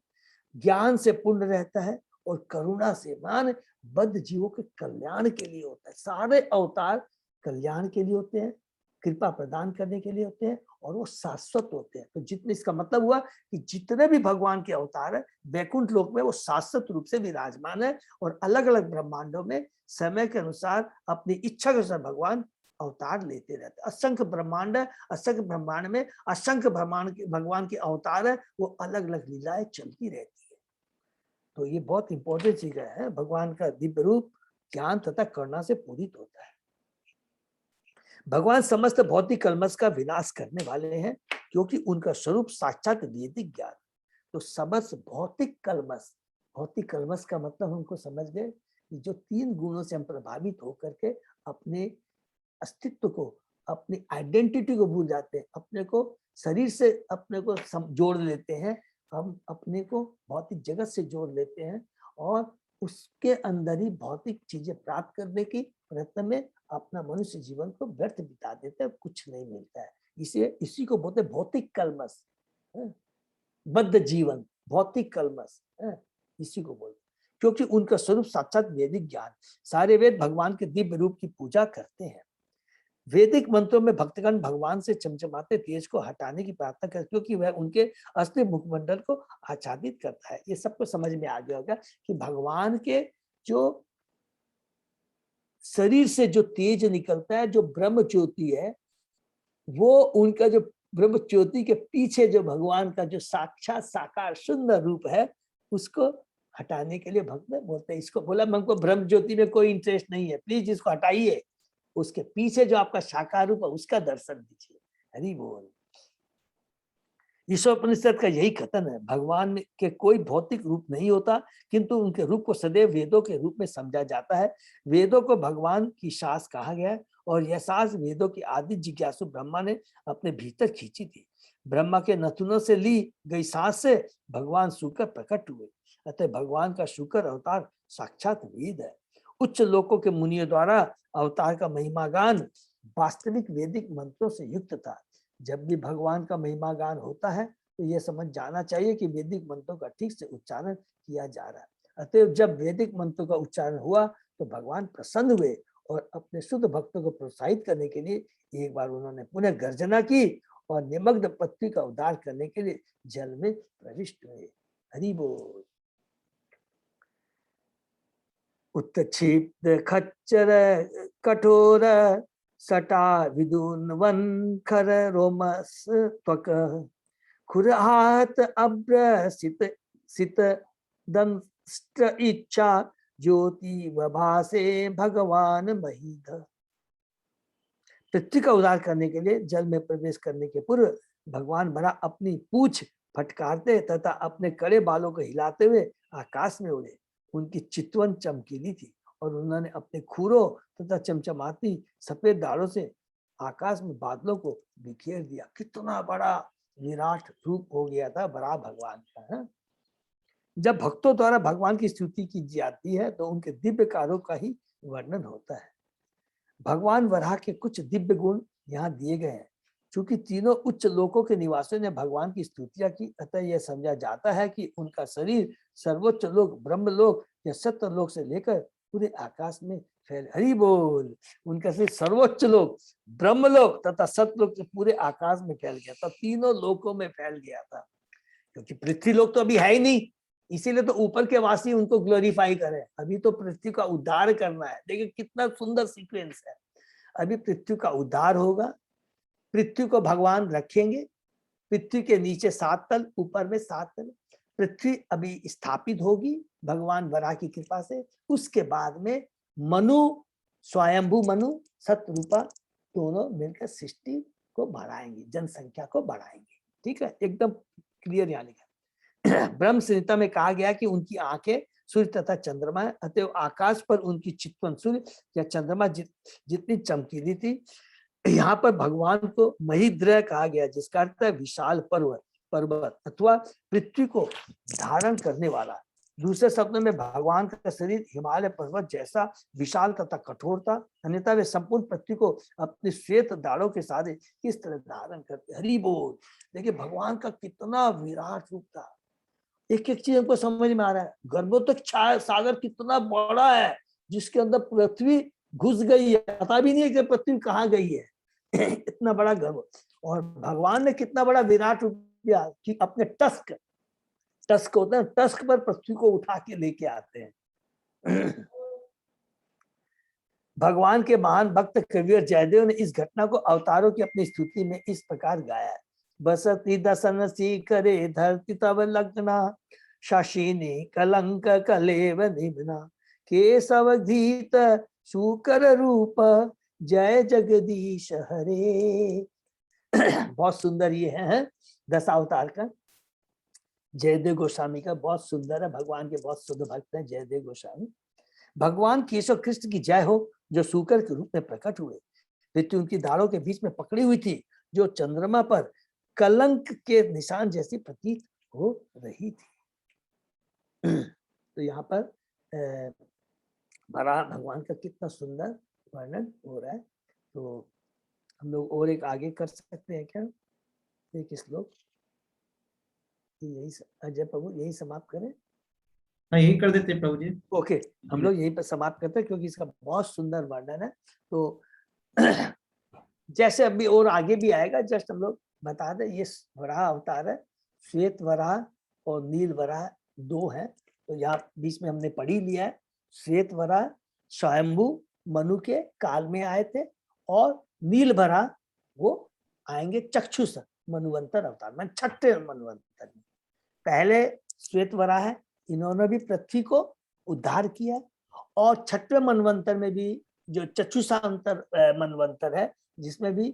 ज्ञान से पूर्ण रहता है और करुणा से मान बद्ध जीवों के कल्याण के लिए होता है। सारे अवतार कल्याण के लिए होते हैं, कृपा प्रदान करने के लिए होते हैं और वो शाश्वत होते हैं। तो जितने, इसका मतलब हुआ कि जितने भी भगवान के अवतार है वैकुंठ लोक में वो शाश्वत रूप से विराजमान है और अलग अलग ब्रह्मांडों में समय के अनुसार अपनी इच्छा के अनुसार भगवान अवतार लेते रहते हैं। असंख्य ब्रह्मांड है, असंख्य ब्रह्मांड में असंख्य ब्रह्मांड के भगवान के अवतार है, वो अलग अलग लीलाएं चलती रहती है। तो ये बहुत इंपॉर्टेंट चीज है, भगवान का दिव्य रूप ज्ञान तथा करुणा से पूरित होता है। भगवान समस्त भौतिक कलमश का विनाश करने वाले हैं क्योंकि उनका स्वरूप साक्षात वैदिक ज्ञान। तो समस्त भौतिक कलमश का मतलब हमको समझ गए कि जो 3 गुणों से हम प्रभावित होकर के अपने अस्तित्व को, अपनी आइडेंटिटी को भूल जाते हैं, अपने को शरीर से अपने को जोड़ लेते हैं, हम अपने को भौतिक जगत से जोड़ लेते हैं और उसके अंदर ही भौतिक चीजें प्राप्त करने की प्रयत्न में अपना मनुष्य जीवन को व्यर्थ बिता देते हैं, कुछ नहीं मिलता है। इसी को बोलते भौतिक कलमश, बद्ध जीवन, भौतिक कलमश, इसी को बोलते, क्योंकि उनका स्वरूप साक्षात वैदिक ज्ञान। सारे वेद भगवान के दिव्य रूप की पूजा करते हैं। वैदिक मंत्रों में भक्तगण भगवान से चमचमाते तेज को हटाने की प्रार्थना करते, क्योंकि वह उनके असली मुखमंडल को आच्छादित करता है। ये सबको समझ में आ गया होगा कि भगवान के जो शरीर से जो तेज निकलता है, जो ब्रह्म ज्योति है, वो उनका जो ब्रह्म ज्योति के पीछे जो भगवान का जो साक्षात साकार सुंदर रूप है, उसको हटाने के लिए भक्त बोलते हैं, इसको बोला हमको ब्रह्म ज्योति में कोई इंटरेस्ट नहीं है, प्लीज इसको हटाइए, उसके पीछे जो आपका साकार रूप है उसका दर्शन दीजिए। हरि बोल। ईशोपनिषद का यही कथन है, भगवान के कोई भौतिक रूप नहीं होता, किंतु उनके रूप को सदैव वेदों के रूप में समझा जाता है। वेदों को भगवान की सांस कहा गया है, और यह सांस वेदों की आदि जिज्ञासु ब्रह्मा ने अपने भीतर खींची थी। ब्रह्मा के नथुनों से ली गई सांस से भगवान शुकर प्रकट हुए, अतः भगवान का शुकर अवतार साक्षात वेद है। उच्च लोकों के मुनियों द्वारा अवतार का महिमा गान वास्तविक वैदिक मंत्रों से युक्त था। जब भी भगवान का महिमा गान होता है तो यह समझ जाना चाहिए कि वैदिक मंत्रों का ठीक से उच्चारण किया जा रहा है। अतः जब वैदिक मंत्रों का उच्चारण हुआ तो भगवान प्रसन्न हुए और अपने शुद्ध भक्तों को प्रोत्साहित करने के लिए एक बार उन्होंने पुनः गर्जना की और निमग्न पृथ्वी का उद्धार करने के लिए जल में प्रविष्ट हुए। हरि बोल। उत्क्षिप्त खच्चर कठोर सटा विदुन्वन खर रोमस त्वक खुरहात अब्र सित दंष्ट इच्छा ज्योति वभासे भगवान महीध। पृथ्वी का उद्धार करने के लिए जल में प्रवेश करने के पूर्व भगवान बड़ा अपनी पूंछ फटकारते तथा अपने कड़े बालों को हिलाते हुए आकाश में उड़े। उनकी चितवन चमकीली थी और उन्होंने अपने खूरों तथा चमचमाती सफेद दाढ़ों से आकाश में बादलों को बिखेर दिया। कितना बड़ा विराट रूप हो गया था बड़ा भगवान का है? जब भक्तों द्वारा भगवान की स्तुति की जाती है तो उनके दिव्य कार्यों का ही वर्णन होता है। भगवान वराह के कुछ दिव्य गुण यहाँ दिए गए हैं। चूंकि तीनों उच्च लोकों के निवासियों ने भगवान की स्तुतियां की, अतः यह समझा जाता है कि उनका शरीर सर्वोच्च लोक ब्रह्मलोक या सत्य लोक से लेकर पूरे आकाश में फैल। हरि बोल। उनका शरीर सर्वोच्च लोक ब्रह्मलोक तथा सत्यलोक से पूरे आकाश में फैल गया था, तीनों लोकों में फैल गया था। क्योंकि पृथ्वी लोक तो अभी है ही नहीं, इसीलिए तो ऊपर के वासी उनको ग्लोरीफाई करें। अभी तो पृथ्वी का उद्धार करना है। देखिए कितना सुंदर सीक्वेंस है। अभी पृथ्वी का उद्धार होगा, पृथ्वी को भगवान रखेंगे, पृथ्वी के नीचे 7 तल, ऊपर में 7 तल। पृथ्वी अभी स्थापित होगी भगवान वराह की कृपा से। उसके बाद में मनु, स्वयंभू मनु, सतरूपा दोनों मिलकर सृष्टि को बढ़ाएंगे, जनसंख्या को बढ़ाएंगे। ठीक है, एकदम क्लियर यहाँ लिखा। ब्रह्म संहिता में कहा गया कि उनकी आंखें सूर्य तथा चंद्रमा है, अतएव आकाश पर उनकी चितवन सूर्य या चंद्रमा जितनी चमकीली थी। यहाँ पर भगवान को महीद्रय कहा गया, जिसका अर्थ है विशाल पर्वत अथवा पृथ्वी को धारण करने वाला। दूसरे शब्दों में भगवान का शरीर हिमालय पर्वत जैसा विशाल तथा कठोर था, अन्यथा वे संपूर्ण पृथ्वी को अपने श्वेत दाढ़ों के साथ किस तरह धारण करते। हरि बोल। देखिए भगवान का कितना विराट रूप था। एक एक चीज हमको समझ में आ रहा है। गर्भोत्तक सागर कितना बड़ा है, जिसके अंदर पृथ्वी घुस गई है, पता भी नहीं है कि पृथ्वी कहाँ गई है। इतना बड़ा गर्भ। और भगवान ने कितना बड़ा विराट रूप दिया कि अपने टस्क होता है, टस्क पर पृथ्वी को उठा के लेके आते हैं। भगवान के महान भक्त कवियर जयदेव ने इस घटना को अवतारों की अपनी स्तुति में इस प्रकार गाया है। बसती दसन सी करे धरती तव लग्ना, शशिनी कलंक कलेव निम्ना, केशव धीत शुकर रूप, जय जगदीश हरे। बहुत सुंदर ये है 10 अवतार का। जयदेव गोस्वामी का बहुत सुंदर है। भगवान के बहुत शुद्ध भक्त हैं जयदेव गोस्वामी। भगवान केशव कृष्ण की जय हो, जो सूकर के रूप में प्रकट हुए। पृथ्वी उनकी दाढ़ों के बीच में पकड़ी हुई थी, जो चंद्रमा पर कलंक के निशान जैसी प्रतीत हो रही थी। तो यहाँ पर बड़ा भगवान का कितना सुंदर वर्णन हो रहा है। तो हम लोग और एक आगे कर सकते हैं क्या? एक श्लोक यही अजय प्रभु यही समाप्त करें। हाँ यही कर देते हैं प्रभु जी। ओके, हम लोग यही पर समाप्त करते हैं क्योंकि इसका बहुत सुंदर वर्णन है। तो जैसे अभी और आगे भी आएगा, जस्ट हम लोग बता दें ये वराह अवतार है। श्वेत वराह और नील वराह 2 है। तो यहाँ बीच में हमने पढ़ी लिया है। श्वेत वराह स्वयंभू मनु के काल में आए थे, और नीलभरा वो आएंगे चक्षुष मनुवंतर अवतार में, छठे मनुवंतर में। पहले श्वेत वराह है, इन्होंने भी पृथ्वी को उद्धार किया, और छठवें मनवंतर में भी जो चक्षुषांतर मनवंतर है, जिसमें भी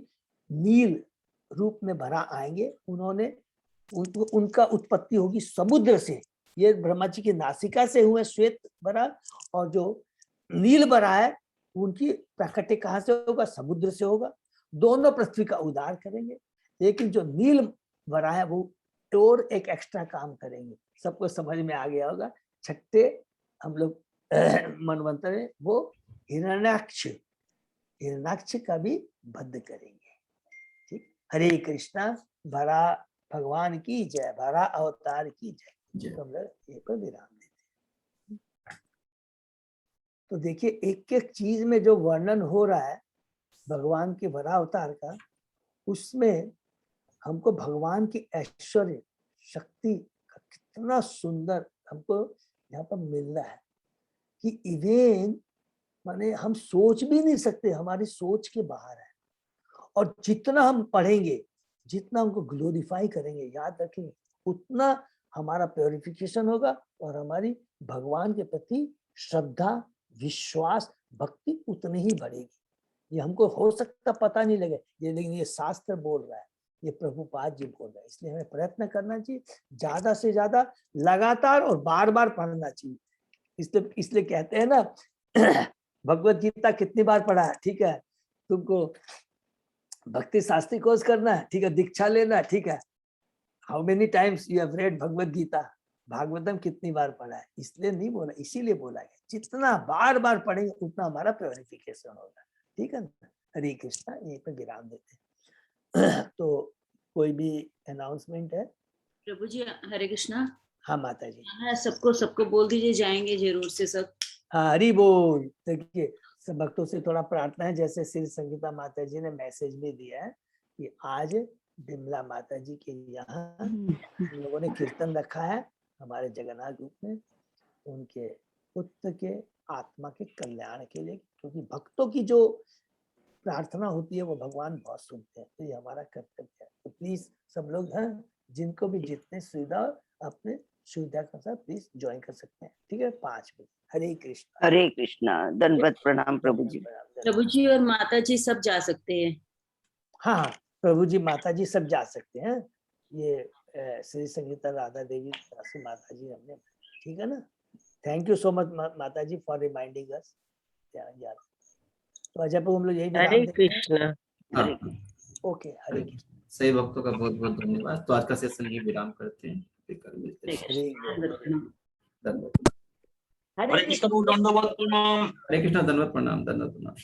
नील रूप में भरा आएंगे, उन्होंने उनका उत्पत्ति होगी समुद्र से। ये ब्रह्मा जी की नासिका से हुए श्वेत वराह, और जो नील वराह है उनकी प्रकटे कहाँ से होगा? समुद्र से होगा। दोनों पृथ्वी का उद्धार करेंगे, लेकिन जो नील वराह है वो और एक एक्स्ट्रा काम करेंगे। सबको समझ में आ गया होगा। छठे हम लोग मनवंतर है, वो हिरण्याक्ष का भी वध करेंगे। ठीक, हरे कृष्णा। भरा भगवान की जय, भरा अवतार की जय। तो हम लोग ये पर विराम देते हैं। तो देखिए, एक एक चीज में जो वर्णन हो रहा है भगवान के भरा अवतार का, उसमें हमको भगवान की ऐश्वर्य शक्ति का कितना सुंदर हमको यहाँ पर मिल रहा है कि इवेन माने हम सोच भी नहीं सकते, हमारी सोच के बाहर है। और जितना हम पढ़ेंगे, जितना हमको ग्लोरीफाई करेंगे, याद रखेंगे, उतना हमारा प्योरिफिकेशन होगा, और हमारी भगवान के प्रति श्रद्धा, विश्वास, भक्ति उतनी ही बढ़ेगी। ये हमको हो सकता पता नहीं लगे ये, लेकिन ये शास्त्र बोल रहा है, ये प्रभुपाद जी बोल रहे हैं। इसलिए हमें प्रयत्न करना चाहिए, ज्यादा से ज्यादा लगातार और बार बार पढ़ना चाहिए। इसलिए कहते हैं ना भगवत गीता कितनी बार पढ़ा है? ठीक है, तुमको भक्ति शास्त्री कोर्स करना है, ठीक है, दीक्षा लेना है, ठीक है, how many times you have read Bhagavad Gita, Bhagavatam कितनी बार पढ़ा है? इसलिए नहीं बोला, इसीलिए बोला है जितना बार बार पढ़ेंगे उतना हमारा प्योरिफिकेशन होगा। ठीक है ना? हरे कृष्णा। यहीं पे विराम देते हैं। तो कोई भी अनाउंसमेंट है? प्रभु जी हरे कृष्णा। हाँ माता जी। हाँ, सबको बोल दीजिए, जाएंगे जरूर से सब। हाँ, हरि बोल। देखिए, सब भक्तों से थोड़ा प्रार्थना है, जैसे श्री संगीता माता जी ने मैसेज भी दिया है कि आज बिमला माता जी के यहाँ हम लोगों ने कीर्तन रखा है हमारे जगन्नाथ रूप में, उनके पुत्र के आत्मा के कल्याण के लिए, क्योंकि भक्तों की जो प्रार्थना होती है वो भगवान बहुत सुनते हैं। तो ये हमारा कर्तव्य है। तो प्लीज सब लोग हैं, जिनको भी जितने सुविधा अपने सुविधा के साथ प्लीज ज्वाइन कर सकते हैं। ठीक है, 5 बजे। हरे कृष्णा। हरे कृष्णा। दंडवत प्रणाम प्रभु जी। प्रभु जी और माता जी सब जा सकते हैं। हाँ, प्रभु जी माता जी सब जा सकते हैं। ये श्री संगीता राधा देवी दासी माता जी हमने, ठीक है ना। थैंक यू सो मच माता जी फॉर रिमाइंडिंग अस। तो अजय प्रभु हम लोग यही विराम हरे देते हैं। कृष्णा। हाँ, ओके, हरे कृष्ण। सही भक्तों का बहुत बहुत धन्यवाद। तो आज का सेशन ही विराम करते हैं, फिर कल मिलते हैं। हरे धन्यवाद। हरे कृष्ण। हरे कृष्णा, दंडवत प्रणाम। दंडवत प्रणाम।